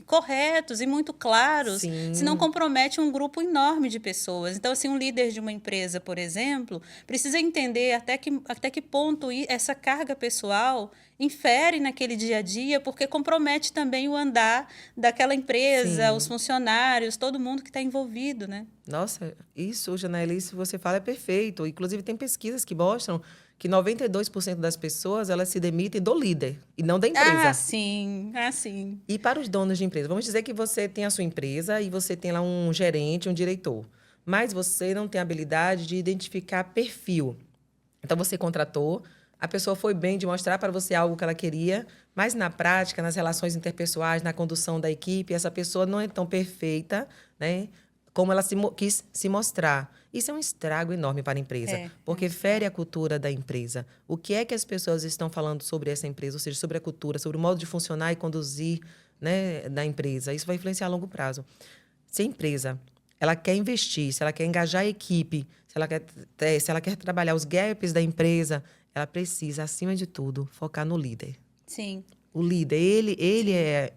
corretos e muito claros, senão compromete um grupo enorme de pessoas. Então, assim, um líder de uma empresa, por exemplo, precisa entender até que ponto essa carga pessoal infere naquele dia a dia, porque compromete também o andar daquela empresa, os funcionários, todo mundo que está envolvido, né? Nossa, isso, Janaíla, isso que você fala é perfeito. Inclusive, tem pesquisas que mostram que 92% das pessoas, elas se demitem do líder e não da empresa. Sim. E para os donos de empresa, vamos dizer que você tem a sua empresa e você tem lá um gerente, um diretor, mas você não tem a habilidade de identificar perfil. Então, você contratou, a pessoa foi bem de mostrar para você algo que ela queria, mas na prática, nas relações interpessoais, na condução da equipe, essa pessoa não é tão perfeita, né, como ela quis se mostrar. Isso é um estrago enorme para a empresa, porque fere a cultura da empresa. O que é que as pessoas estão falando sobre essa empresa, ou seja, sobre a cultura, sobre o modo de funcionar e conduzir, né, da empresa? Isso vai influenciar a longo prazo. Se a empresa ela quer investir, se ela quer engajar a equipe, se ela quer trabalhar os gaps da empresa, ela precisa, acima de tudo, focar no líder. Sim. O líder, ele é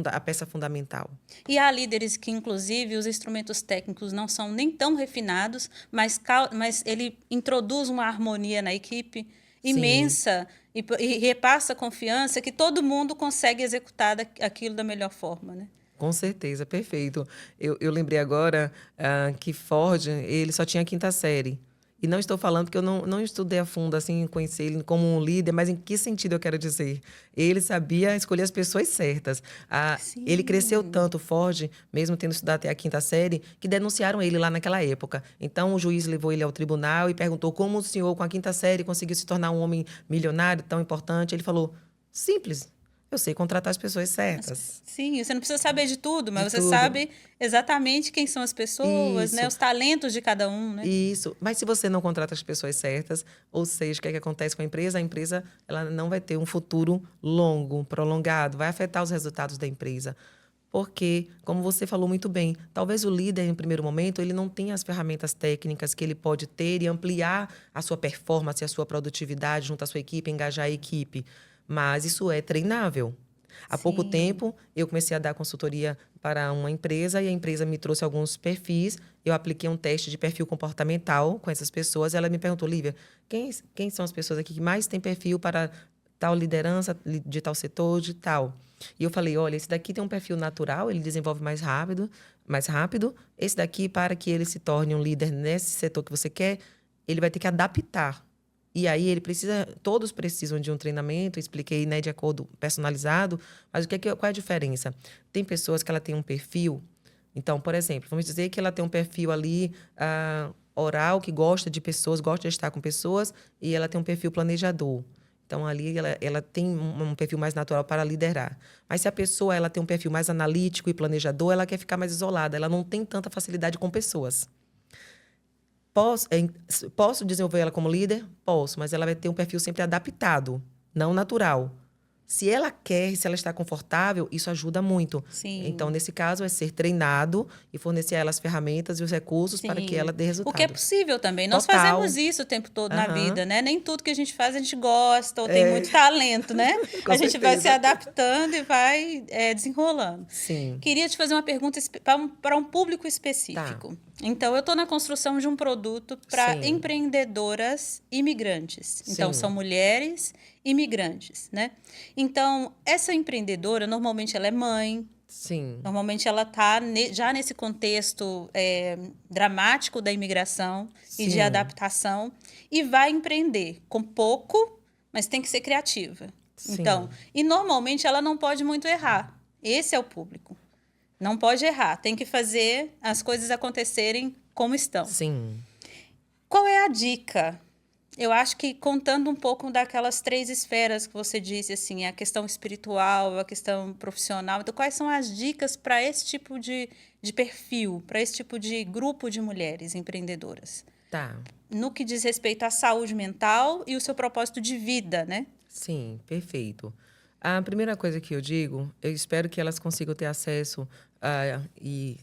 a peça fundamental. E há líderes que, inclusive, os instrumentos técnicos não são nem tão refinados, mas ele introduz uma harmonia na equipe imensa e repassa confiança que todo mundo consegue executar aquilo da melhor forma, né? Com certeza, perfeito. Eu lembrei agora que Ford, ele só tinha a 5ª série. E não estou falando que eu não estudei a fundo, assim, conhecer ele como um líder, mas em que sentido eu quero dizer? Ele sabia escolher as pessoas certas. Ele cresceu tanto, Ford, mesmo tendo estudado até a 5ª série, que denunciaram ele lá naquela época. Então, o juiz levou ele ao tribunal e perguntou como o senhor, com a 5ª série, conseguiu se tornar um homem milionário tão importante. Ele falou, simples. Eu sei contratar as pessoas certas. Sim, você não precisa saber de tudo, mas você tudo. sabe exatamente quem são as pessoas, né? Os talentos de cada um, né? Isso. Mas se você não contrata as pessoas certas, ou seja, o que é que acontece com a empresa ela não vai ter um futuro longo, prolongado, vai afetar os resultados da empresa. Porque, como você falou muito bem, talvez o líder, em primeiro momento, ele não tenha as ferramentas técnicas que ele pode ter e ampliar a sua performance, a sua produtividade junto à sua equipe, engajar a equipe. Mas isso é treinável. Há pouco tempo, eu comecei a dar consultoria para uma empresa e a empresa me trouxe alguns perfis. Eu apliquei um teste de perfil comportamental com essas pessoas. Ela me perguntou, Lívia, quem são as pessoas aqui que mais têm perfil para tal liderança de tal setor, de tal? E eu falei, olha, esse daqui tem um perfil natural, ele desenvolve mais rápido. Esse daqui, para que ele se torne um líder nesse setor que você quer, ele vai ter que adaptar. E aí todos precisam de um treinamento, expliquei, né, de acordo personalizado, mas qual é a diferença? Tem pessoas que ela tem um perfil, então, por exemplo, vamos dizer que ela tem um perfil ali oral, que gosta de pessoas, gosta de estar com pessoas, e ela tem um perfil planejador. Então, ali ela tem um perfil mais natural para liderar. Mas se a pessoa ela tem um perfil mais analítico e planejador, ela quer ficar mais isolada, ela não tem tanta facilidade com pessoas. Posso desenvolver ela como líder? Posso, mas ela vai ter um perfil sempre adaptado, não natural. Se ela quer, se ela está confortável, isso ajuda muito. Sim. Então, nesse caso, é ser treinado e fornecer a ela as ferramentas e os recursos para que ela dê resultado. O que é possível também. Nós Total. fazemos isso o tempo todo na vida, né? Nem tudo que a gente faz a gente gosta ou tem muito talento, né? A gente vai se adaptando e vai desenrolando. Sim. Queria te fazer uma pergunta para um público específico. Tá. Então, eu estou na construção de um produto para empreendedoras imigrantes. Então, são mulheres imigrantes, né? Então, essa empreendedora, normalmente ela é mãe. Sim. Normalmente ela está já nesse contexto dramático da imigração e de adaptação e vai empreender com pouco, mas tem que ser criativa. Sim. Então, e normalmente ela não pode muito errar. Esse é o público. Não pode errar, tem que fazer as coisas acontecerem como estão. Sim. Qual é a dica? Eu acho que contando um pouco daquelas 3 esferas que você disse, assim, a questão espiritual, a questão profissional. Então, quais são as dicas para esse tipo de perfil, para esse tipo de grupo de mulheres empreendedoras? Tá. No que diz respeito à saúde mental e o seu propósito de vida, né? Sim, perfeito. A primeira coisa que eu digo, eu espero que elas consigam ter acesso e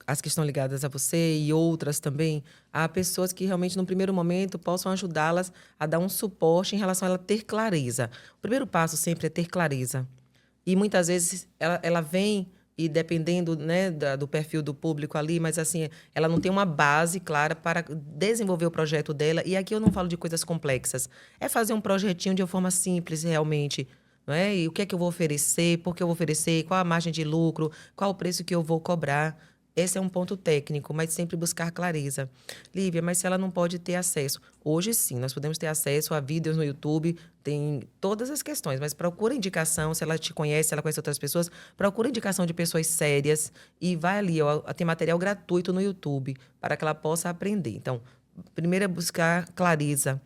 as que estão ligadas a você e outras também, a pessoas que realmente, no primeiro momento, possam ajudá-las a dar um suporte em relação a ela ter clareza. O primeiro passo sempre é ter clareza. E muitas vezes ela vem e dependendo, né, do perfil do público ali, mas assim, ela não tem uma base clara para desenvolver o projeto dela. E aqui eu não falo de coisas complexas. É fazer um projetinho de uma forma simples, realmente. Não é? E o que é que eu vou oferecer, por que eu vou oferecer, qual a margem de lucro, qual o preço que eu vou cobrar. Esse é um ponto técnico, mas sempre buscar clareza. Lívia, mas se ela não pode ter acesso? Hoje, sim, nós podemos ter acesso a vídeos no YouTube, tem todas as questões, mas procura indicação, se ela te conhece, se ela conhece outras pessoas, procura indicação de pessoas sérias e vai ali, ó, tem material gratuito no YouTube para que ela possa aprender. Então, primeiro é buscar clareza.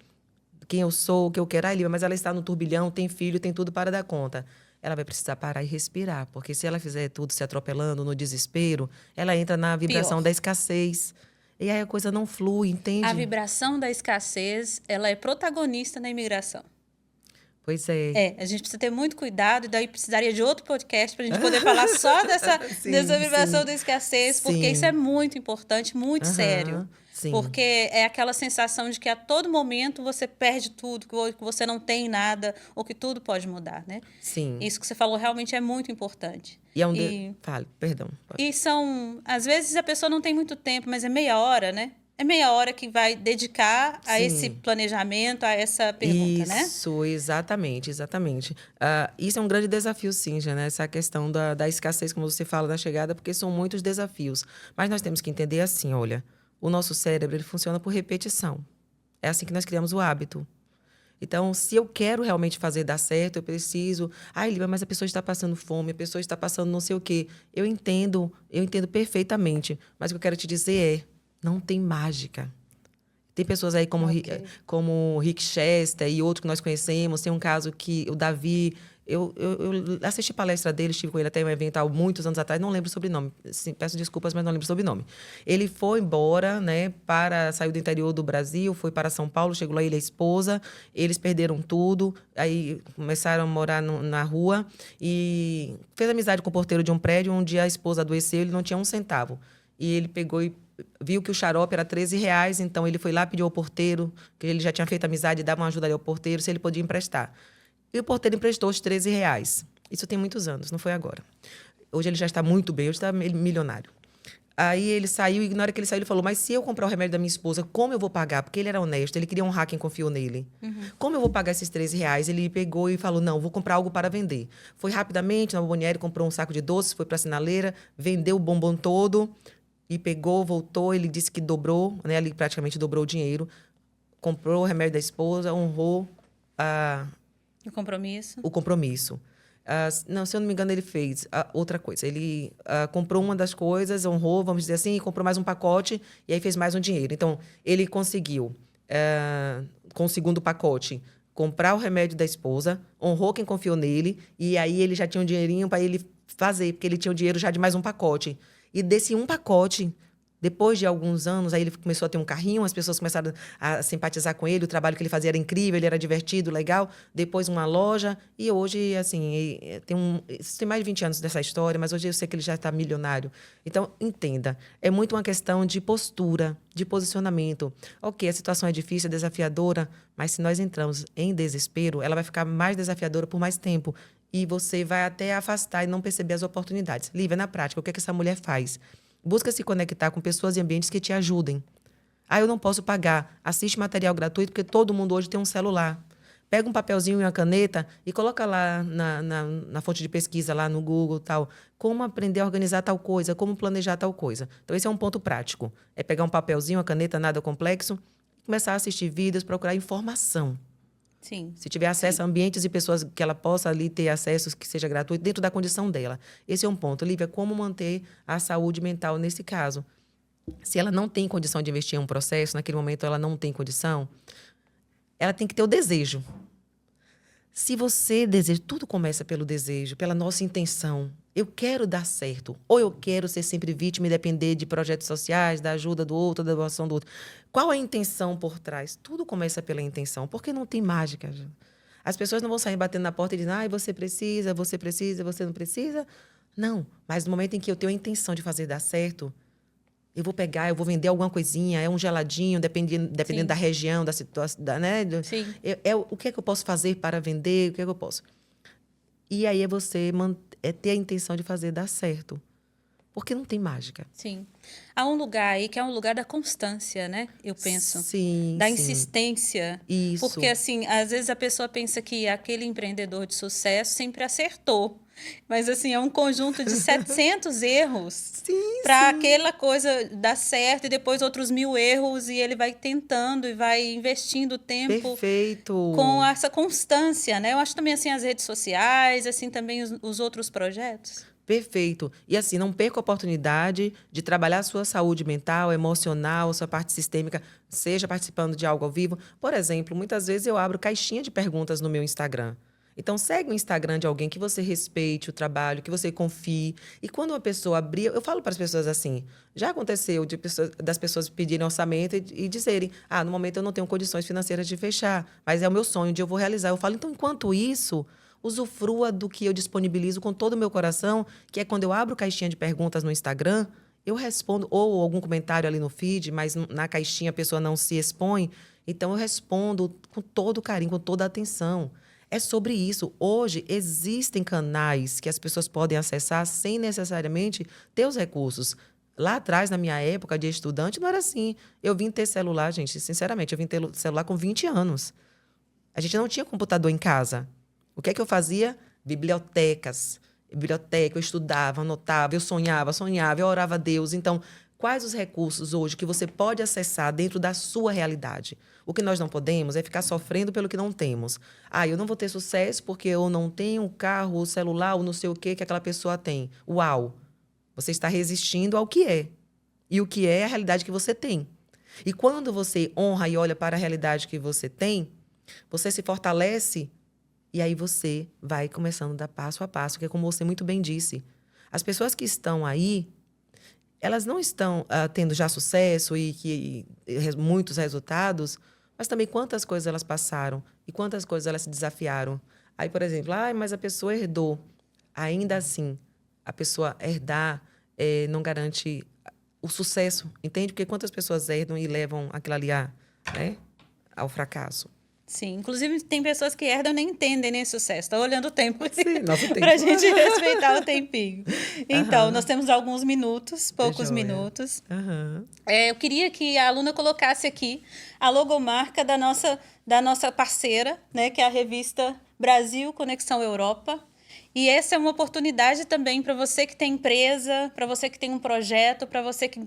Quem eu sou, o que eu quero. Lívia, mas ela está no turbilhão, tem filho, tem tudo para dar conta. Ela vai precisar parar e respirar, porque se ela fizer tudo se atropelando no desespero, ela entra na vibração da escassez. E aí a coisa não flui, entende? A vibração da escassez, ela é protagonista na imigração. Pois é. A gente precisa ter muito cuidado, e daí precisaria de outro podcast para a gente poder falar só dessa vibração da escassez, porque isso é muito importante, muito sério. Sim. Porque é aquela sensação de que a todo momento você perde tudo, que você não tem nada, ou que tudo pode mudar, né? Sim. Isso que você falou realmente é muito importante. Fale, perdão. Pode. E às vezes a pessoa não tem muito tempo, mas é meia hora, né? É meia hora que vai dedicar a esse planejamento, a essa pergunta, né? Isso, exatamente. Isso é um grande desafio, sim, já, né? Essa questão da escassez, como você fala, da chegada, porque são muitos desafios. Mas nós temos que entender assim, olha, o nosso cérebro ele funciona por repetição. É assim que nós criamos o hábito. Então, se eu quero realmente fazer dar certo, eu preciso... Lívia, mas a pessoa está passando fome, a pessoa está passando não sei o quê. Eu entendo perfeitamente. Mas o que eu quero te dizer é, não tem mágica. Tem pessoas aí como Rick Chester e outros que nós conhecemos. Tem um caso que o Davi... Eu assisti palestra dele, estive com ele até em um evento há muitos anos atrás, não lembro o sobrenome. Sim, peço desculpas, mas não lembro o sobrenome. Ele foi embora, né, saiu do interior do Brasil, foi para São Paulo, chegou lá ele e a esposa, eles perderam tudo, aí começaram a morar na rua e fez amizade com o porteiro de um prédio. Um dia a esposa adoeceu, ele não tinha um centavo. E ele pegou e viu que o xarope era R$13, então ele foi lá, pediu ao porteiro, que ele já tinha feito amizade, dava uma ajuda ali ao porteiro, se ele podia emprestar. E o porteiro emprestou os R$13. Isso tem muitos anos, não foi agora. Hoje ele já está muito bem, hoje está milionário. Aí ele saiu, e na hora que ele saiu, ele falou, mas se eu comprar o remédio da minha esposa, como eu vou pagar? Porque ele era honesto, ele queria honrar quem confiou nele. Como eu vou pagar esses R$ 13? Ele pegou e falou, não, vou comprar algo para vender. Foi rapidamente na Bomboniere, comprou um saco de doces, foi para a sinaleira, vendeu o bombom todo e pegou, voltou, ele disse que dobrou, né? Ali praticamente dobrou o dinheiro. Comprou o remédio da esposa, honrou O compromisso. o compromisso. Não, se eu não me engano, ele fez outra coisa. Ele comprou uma das coisas, honrou, vamos dizer assim, e comprou mais um pacote, e aí fez mais um dinheiro. Então, ele conseguiu, com o segundo pacote, comprar o remédio da esposa, honrou quem confiou nele, e aí ele já tinha um dinheirinho para ele fazer, porque ele tinha o dinheiro já de mais um pacote. E desse um pacote, depois de alguns anos, aí ele começou a ter um carrinho, as pessoas começaram a simpatizar com ele, o trabalho que ele fazia era incrível, ele era divertido, legal. Depois uma loja, e hoje, assim, tem mais de 20 anos dessa história, mas hoje eu sei que ele já está milionário. Então, entenda, é muito uma questão de postura, de posicionamento. Ok, a situação é difícil, é desafiadora, mas se nós entramos em desespero, ela vai ficar mais desafiadora por mais tempo. E você vai até afastar e não perceber as oportunidades. Lívia, na prática, o que é que essa mulher faz? Busca se conectar com pessoas e ambientes que te ajudem. Eu não posso pagar. Assiste material gratuito, porque todo mundo hoje tem um celular. Pega um papelzinho e uma caneta e coloca lá na fonte de pesquisa, lá no Google, tal, como aprender a organizar tal coisa, como planejar tal coisa. Então, esse é um ponto prático. É pegar um papelzinho, uma caneta, nada complexo, começar a assistir vídeos, procurar informação. Sim. Se tiver acesso a ambientes e pessoas que ela possa ali ter acesso, que seja gratuito, dentro da condição dela. Esse é um ponto. Lívia, como manter a saúde mental nesse caso? Se ela não tem condição de investir em um processo, naquele momento ela não tem condição, ela tem que ter o desejo. Se você deseja, tudo começa pelo desejo, pela nossa intenção. Eu quero dar certo. Ou eu quero ser sempre vítima e depender de projetos sociais, da ajuda do outro, da doação do outro. Qual a intenção por trás? Tudo começa pela intenção, porque não tem mágica. As pessoas não vão sair batendo na porta e dizendo, você precisa, você não precisa. Não, mas no momento em que eu tenho a intenção de fazer dar certo, eu vou pegar, eu vou vender alguma coisinha, é um geladinho, dependendo da região, da situação, né? Sim. O que é que eu posso fazer para vender? O que é que eu posso? E aí é você ter a intenção de fazer dar certo. Porque não tem mágica. Sim. Há um lugar aí que é um lugar da constância, né? Eu penso. Sim, Da sim. insistência. Isso. Porque, assim, às vezes a pessoa pensa que aquele empreendedor de sucesso sempre acertou. Mas, assim, é um conjunto de 700 erros para aquela coisa dar certo e depois outros 1000 erros e ele vai tentando e vai investindo tempo. Perfeito. Com essa constância, né? Eu acho também, assim, as redes sociais, assim, também os outros projetos. Perfeito. E assim, não perca a oportunidade de trabalhar a sua saúde mental, emocional, sua parte sistêmica, seja participando de algo ao vivo. Por exemplo, muitas vezes eu abro caixinha de perguntas no meu Instagram. Então, segue o Instagram de alguém que você respeite o trabalho, que você confie. E quando uma pessoa abrir, eu falo para as pessoas assim, já aconteceu das pessoas pedirem orçamento e dizerem, no momento eu não tenho condições financeiras de fechar, mas é o meu sonho, um dia eu vou realizar. Eu falo, então, enquanto isso, usufrua do que eu disponibilizo com todo o meu coração, que é quando eu abro caixinha de perguntas no Instagram, eu respondo, ou algum comentário ali no feed, mas na caixinha a pessoa não se expõe, então eu respondo com todo carinho, com toda a atenção. É sobre isso. Hoje, existem canais que as pessoas podem acessar sem necessariamente ter os recursos. Lá atrás, na minha época de estudante, não era assim. Eu vim ter celular, gente, sinceramente, eu vim ter celular com 20 anos. A gente não tinha computador em casa. O que é que eu fazia? Biblioteca, eu estudava, anotava, eu sonhava, eu orava a Deus. Então, quais os recursos hoje que você pode acessar dentro da sua realidade? O que nós não podemos é ficar sofrendo pelo que não temos. Eu não vou ter sucesso porque eu não tenho o carro, o celular, ou não sei o que aquela pessoa tem. Uau! Você está resistindo ao que é. E o que é a realidade que você tem. E quando você honra e olha para a realidade que você tem, você se fortalece e aí você vai começando a dar passo a passo, que é como você muito bem disse. As pessoas que estão aí, elas não estão tendo já sucesso e muitos resultados, mas também quantas coisas elas passaram e quantas coisas elas se desafiaram. Aí, por exemplo, mas a pessoa herdou. Ainda assim, a pessoa herdar não garante o sucesso, entende? Porque quantas pessoas herdam e levam aquilo ali ao fracasso? Sim, inclusive tem pessoas que herdam e nem entendem nem sucesso. Estou olhando o tempo Nosso tempo. para a gente respeitar o tempinho. Então, Aham. nós temos alguns minutos, Tá poucos joia. minutos. Aham. Eu queria que a aluna colocasse aqui a logomarca da nossa parceira, né, que é a revista Brasil Conexão Europa. E essa é uma oportunidade também para você que tem empresa, para você que tem um projeto, para você que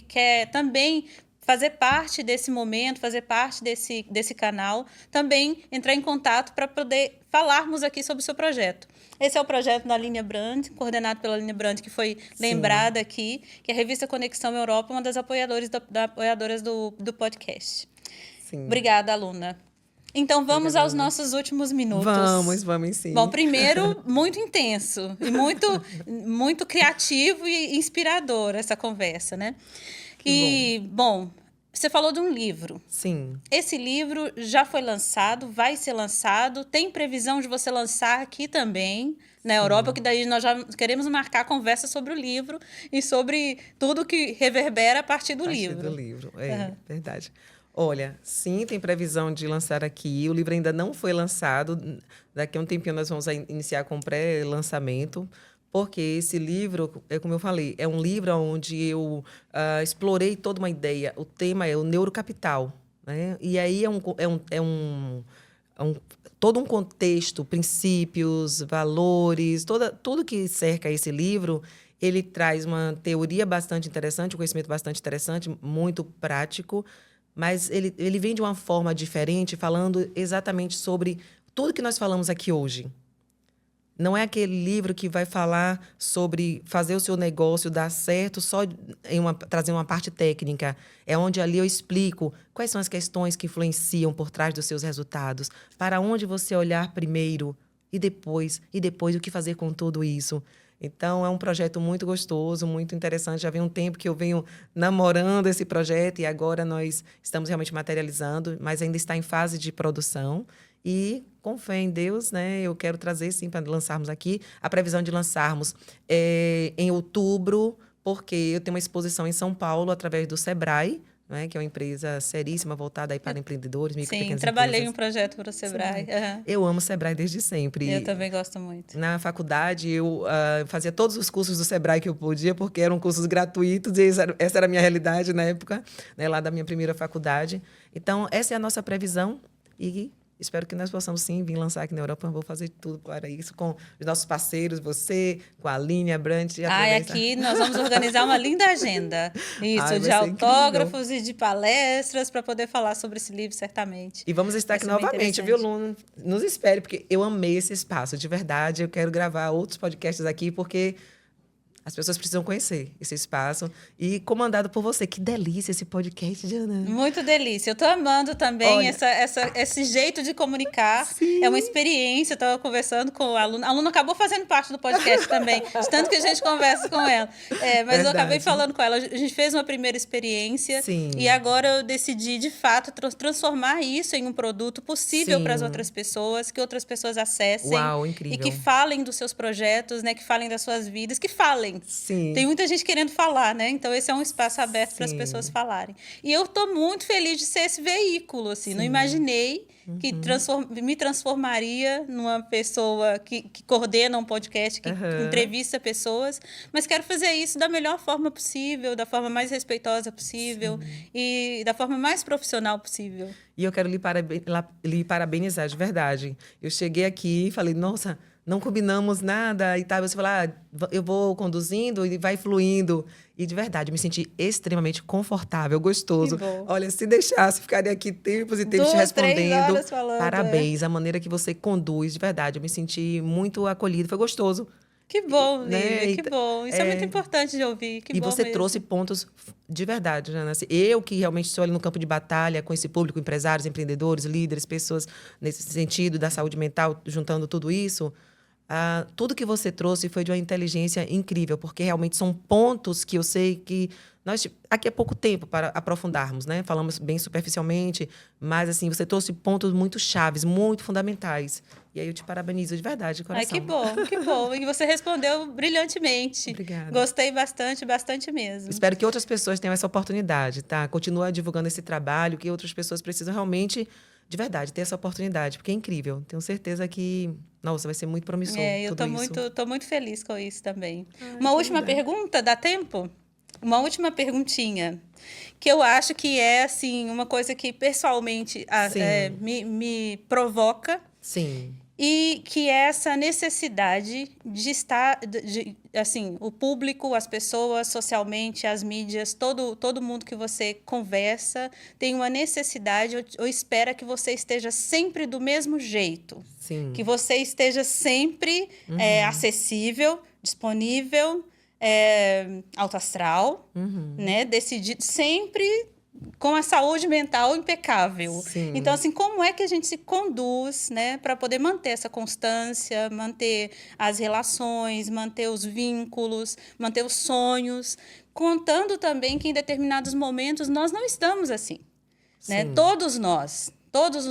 quer também fazer parte desse momento, fazer parte desse canal, também entrar em contato para poder falarmos aqui sobre o seu projeto. Esse é o projeto da Aline Brand, coordenado pela Aline Brand, que foi lembrada aqui, que é a revista Conexão Europa, uma das apoiadoras do podcast. Sim. Obrigada, aluna. Então, vamos aos nossos últimos minutos. Vamos sim. Bom, primeiro, muito intenso e muito criativo e inspirador essa conversa, né? Bom, você falou de um livro. Sim. Esse livro já foi lançado, vai ser lançado, tem previsão de você lançar aqui também, na Europa, que daí nós já queremos marcar a conversa sobre o livro e sobre tudo que reverbera a partir do livro. Verdade. Olha, sim, tem previsão de lançar aqui. O livro ainda não foi lançado. Daqui a um tempinho nós vamos iniciar com pré-lançamento, porque esse livro, como eu falei, é um livro onde eu explorei toda uma ideia. O tema é o neurocapital, né? E aí todo um contexto, princípios, valores, tudo que cerca esse livro. Ele traz uma teoria bastante interessante, um conhecimento bastante interessante, muito prático, mas ele vem de uma forma diferente, falando exatamente sobre tudo que nós falamos aqui hoje. Não é aquele livro que vai falar sobre fazer o seu negócio dar certo só trazer uma parte técnica. É onde ali eu explico quais são as questões que influenciam por trás dos seus resultados, para onde você olhar primeiro e depois o que fazer com tudo isso. Então, é um projeto muito gostoso, muito interessante. Já vem um tempo que eu venho namorando esse projeto e agora nós estamos realmente materializando, mas ainda está em fase de produção. E, com fé em Deus, né, eu quero trazer, sim, para lançarmos aqui. A previsão de lançarmos em outubro, porque eu tenho uma exposição em São Paulo, através do Sebrae, né, que é uma empresa seríssima, voltada aí para empreendedores, micro e pequenas empresas. Sim, trabalhei em um projeto para o Sebrae. Uhum. Eu amo o Sebrae desde sempre. Eu também gosto muito. Na faculdade, eu fazia todos os cursos do Sebrae que eu podia, porque eram cursos gratuitos, e essa era a minha realidade na época, né, lá da minha primeira faculdade. Então, essa é a nossa previsão e espero que nós possamos, sim, vir lançar aqui na Europa. Vou fazer tudo para isso com os nossos parceiros, você, com a Aline, a Brand. Aqui nós vamos organizar uma linda agenda. Isso, de autógrafos e de palestras para poder falar sobre esse livro, certamente. E vamos estar aqui novamente, viu, Luna? Nos espere, porque eu amei esse espaço, de verdade. Eu quero gravar outros podcasts aqui, porque as pessoas precisam conhecer esse espaço. E comandado por você. Que delícia esse podcast, Diana. Muito delícia. Eu estou amando também esse jeito de comunicar. Sim. É uma experiência. Eu estava conversando com a aluna. A aluna acabou fazendo parte do podcast também, de tanto que a gente conversa com ela. Mas eu acabei falando com ela. A gente fez uma primeira experiência. Sim. E agora eu decidi, de fato, transformar isso em um produto possível para as outras pessoas, que outras pessoas acessem. Uau, incrível. E que falem dos seus projetos, né? Que falem das suas vidas, que falem. Sim. Tem muita gente querendo falar, né? Então, esse é um espaço aberto para as pessoas falarem. E eu estou muito feliz de ser esse veículo, assim. Sim. Não imaginei que me transformaria numa pessoa que coordena um podcast, que entrevista pessoas, mas quero fazer isso da melhor forma possível, da forma mais respeitosa possível e da forma mais profissional possível. E eu quero lhe parabenizar, de verdade. Eu cheguei aqui e falei, nossa, não combinamos nada e tal. Você fala, eu vou conduzindo e vai fluindo. E, de verdade, eu me senti extremamente confortável, gostoso. Olha, se deixasse, ficaria aqui tempos e tempos te respondendo. 3 horas falando. Parabéns, a maneira que você conduz, de verdade. Eu me senti muito acolhida, foi gostoso. Que bom, Lívia, que bom. Isso é muito importante de ouvir, que bom você mesmo. Trouxe pontos de verdade, Jana. Eu que realmente estou ali no campo de batalha com esse público, empresários, empreendedores, líderes, pessoas nesse sentido da saúde mental, juntando tudo isso, tudo que você trouxe foi de uma inteligência incrível, porque realmente são pontos que eu sei que nós, aqui é pouco tempo para aprofundarmos, né? Falamos bem superficialmente, mas assim, você trouxe pontos muito chaves, muito fundamentais. E aí eu te parabenizo de verdade, de coração. Ai, que bom, que bom. E você respondeu brilhantemente. Obrigada. Gostei bastante, bastante mesmo. Espero que outras pessoas tenham essa oportunidade, tá? Continua divulgando esse trabalho, que outras pessoas precisam realmente de verdade, ter essa oportunidade, porque é incrível. Tenho certeza que, nossa, vai ser muito promissor Eu tudo isso. tô muito feliz com isso também. Ai, Uma que última linda. pergunta, dá tempo? Uma última perguntinha, que eu acho que é assim uma coisa que pessoalmente Sim, me provoca. sim, E que é essa necessidade de estar, assim, o público, as pessoas, socialmente, as mídias, todo mundo que você conversa tem uma necessidade ou espera que você esteja sempre do mesmo jeito, que sim. você esteja sempre Uhum, acessível, disponível, alto astral, uhum. né? Decidido, sempre com a saúde mental impecável. Então, Sim, assim, como é que a gente se conduz, né, para poder manter essa constância, manter as relações, manter os vínculos, manter os sonhos, contando também que em determinados momentos nós não estamos assim, né? sim, Todos nós, todos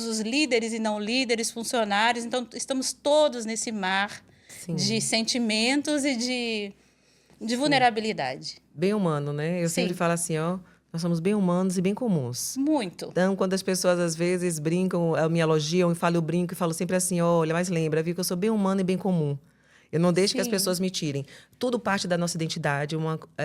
os líderes e não líderes, funcionários, então estamos todos nesse mar de sim, sentimentos e de sim. vulnerabilidade. Bem humano, né? Eu sempre Sim, falo assim, ó, nós somos bem humanos e bem comuns. muito. Então, quando as pessoas às vezes brincam, me elogiam e falam, eu brinco e falo sempre assim, olha, mas lembra, viu que eu sou bem humano e bem comum. Eu não deixo que as Sim. pessoas me tirem. Tudo parte da nossa identidade.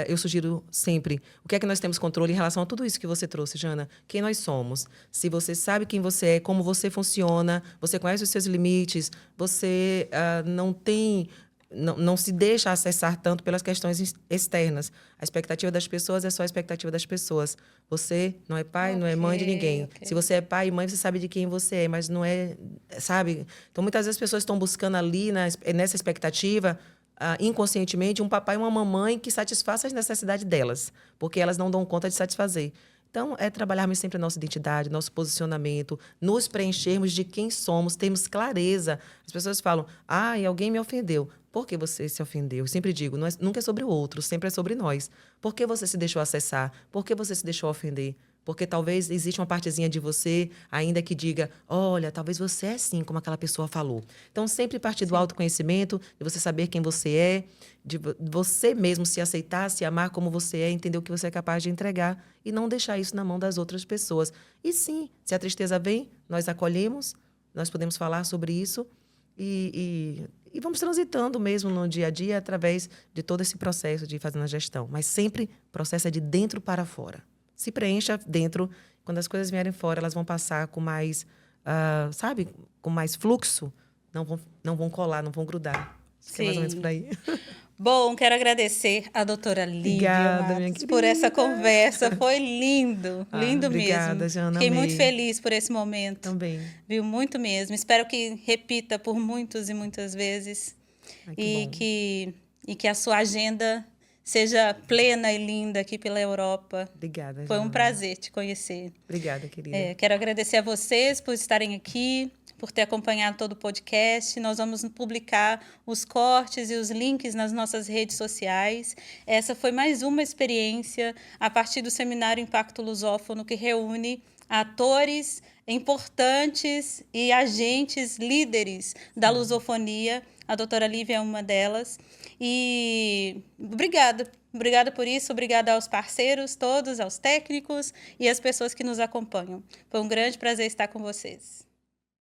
Eu sugiro sempre o que é que nós temos controle em relação a tudo isso que você trouxe, Jana. Quem nós somos. Se você sabe quem você é, como você funciona, você conhece os seus limites, você não tem. Não se deixa acessar tanto pelas questões externas. A expectativa das pessoas é só a expectativa das pessoas. Você não é pai, não é Ok, mãe de ninguém. ok. Se você é pai e mãe, você sabe de quem você é, mas não é, sabe? Então, muitas vezes as pessoas estão buscando ali, nessa expectativa, inconscientemente, um papai e uma mamãe que satisfaçam as necessidades delas, porque elas não dão conta de satisfazer. Então, é trabalharmos sempre a nossa identidade, nosso posicionamento, nos preenchermos de quem somos, termos clareza. As pessoas falam, alguém me ofendeu. Por que você se ofendeu? Eu sempre digo, nunca é sobre o outro, sempre é sobre nós. Por que você se deixou acessar? Por que você se deixou ofender? Porque talvez exista uma partezinha de você ainda que diga, olha, talvez você é assim como aquela pessoa falou. Então, sempre partir do Sim, autoconhecimento, de você saber quem você é, de você mesmo se aceitar, se amar como você é, entender o que você é capaz de entregar e não deixar isso na mão das outras pessoas. E sim, se a tristeza vem, nós acolhemos, nós podemos falar sobre isso e vamos transitando mesmo no dia a dia através de todo esse processo de fazendo a gestão. Mas sempre o processo é de dentro para fora. Se preencha dentro, quando as coisas vierem fora, elas vão passar com mais, sabe, com mais fluxo, não vão colar, não vão grudar. Acho que é mais ou menos por sim. aí. Bom, quero agradecer a doutora Lívia Obrigada, minha Matos por essa querida. conversa. Foi lindo, lindo mesmo. Obrigada, Jana, Fiquei muito amei. feliz por esse momento, Também. viu? Muito mesmo. Espero que repita por muitas e muitas vezes Ai, que e bom. que a sua agenda seja plena e linda aqui pela Europa. Obrigada, Foi um Jana. prazer te conhecer. Obrigada, querida. Quero agradecer a vocês por estarem aqui, por ter acompanhado todo o podcast. Nós vamos publicar os cortes e os links nas nossas redes sociais. Essa foi mais uma experiência a partir do Seminário Impacto Lusófono, que reúne atores importantes e agentes líderes da lusofonia. A doutora Lívia é uma delas. E obrigada. Obrigada por isso, obrigada aos parceiros todos, aos técnicos e às pessoas que nos acompanham. Foi um grande prazer estar com vocês.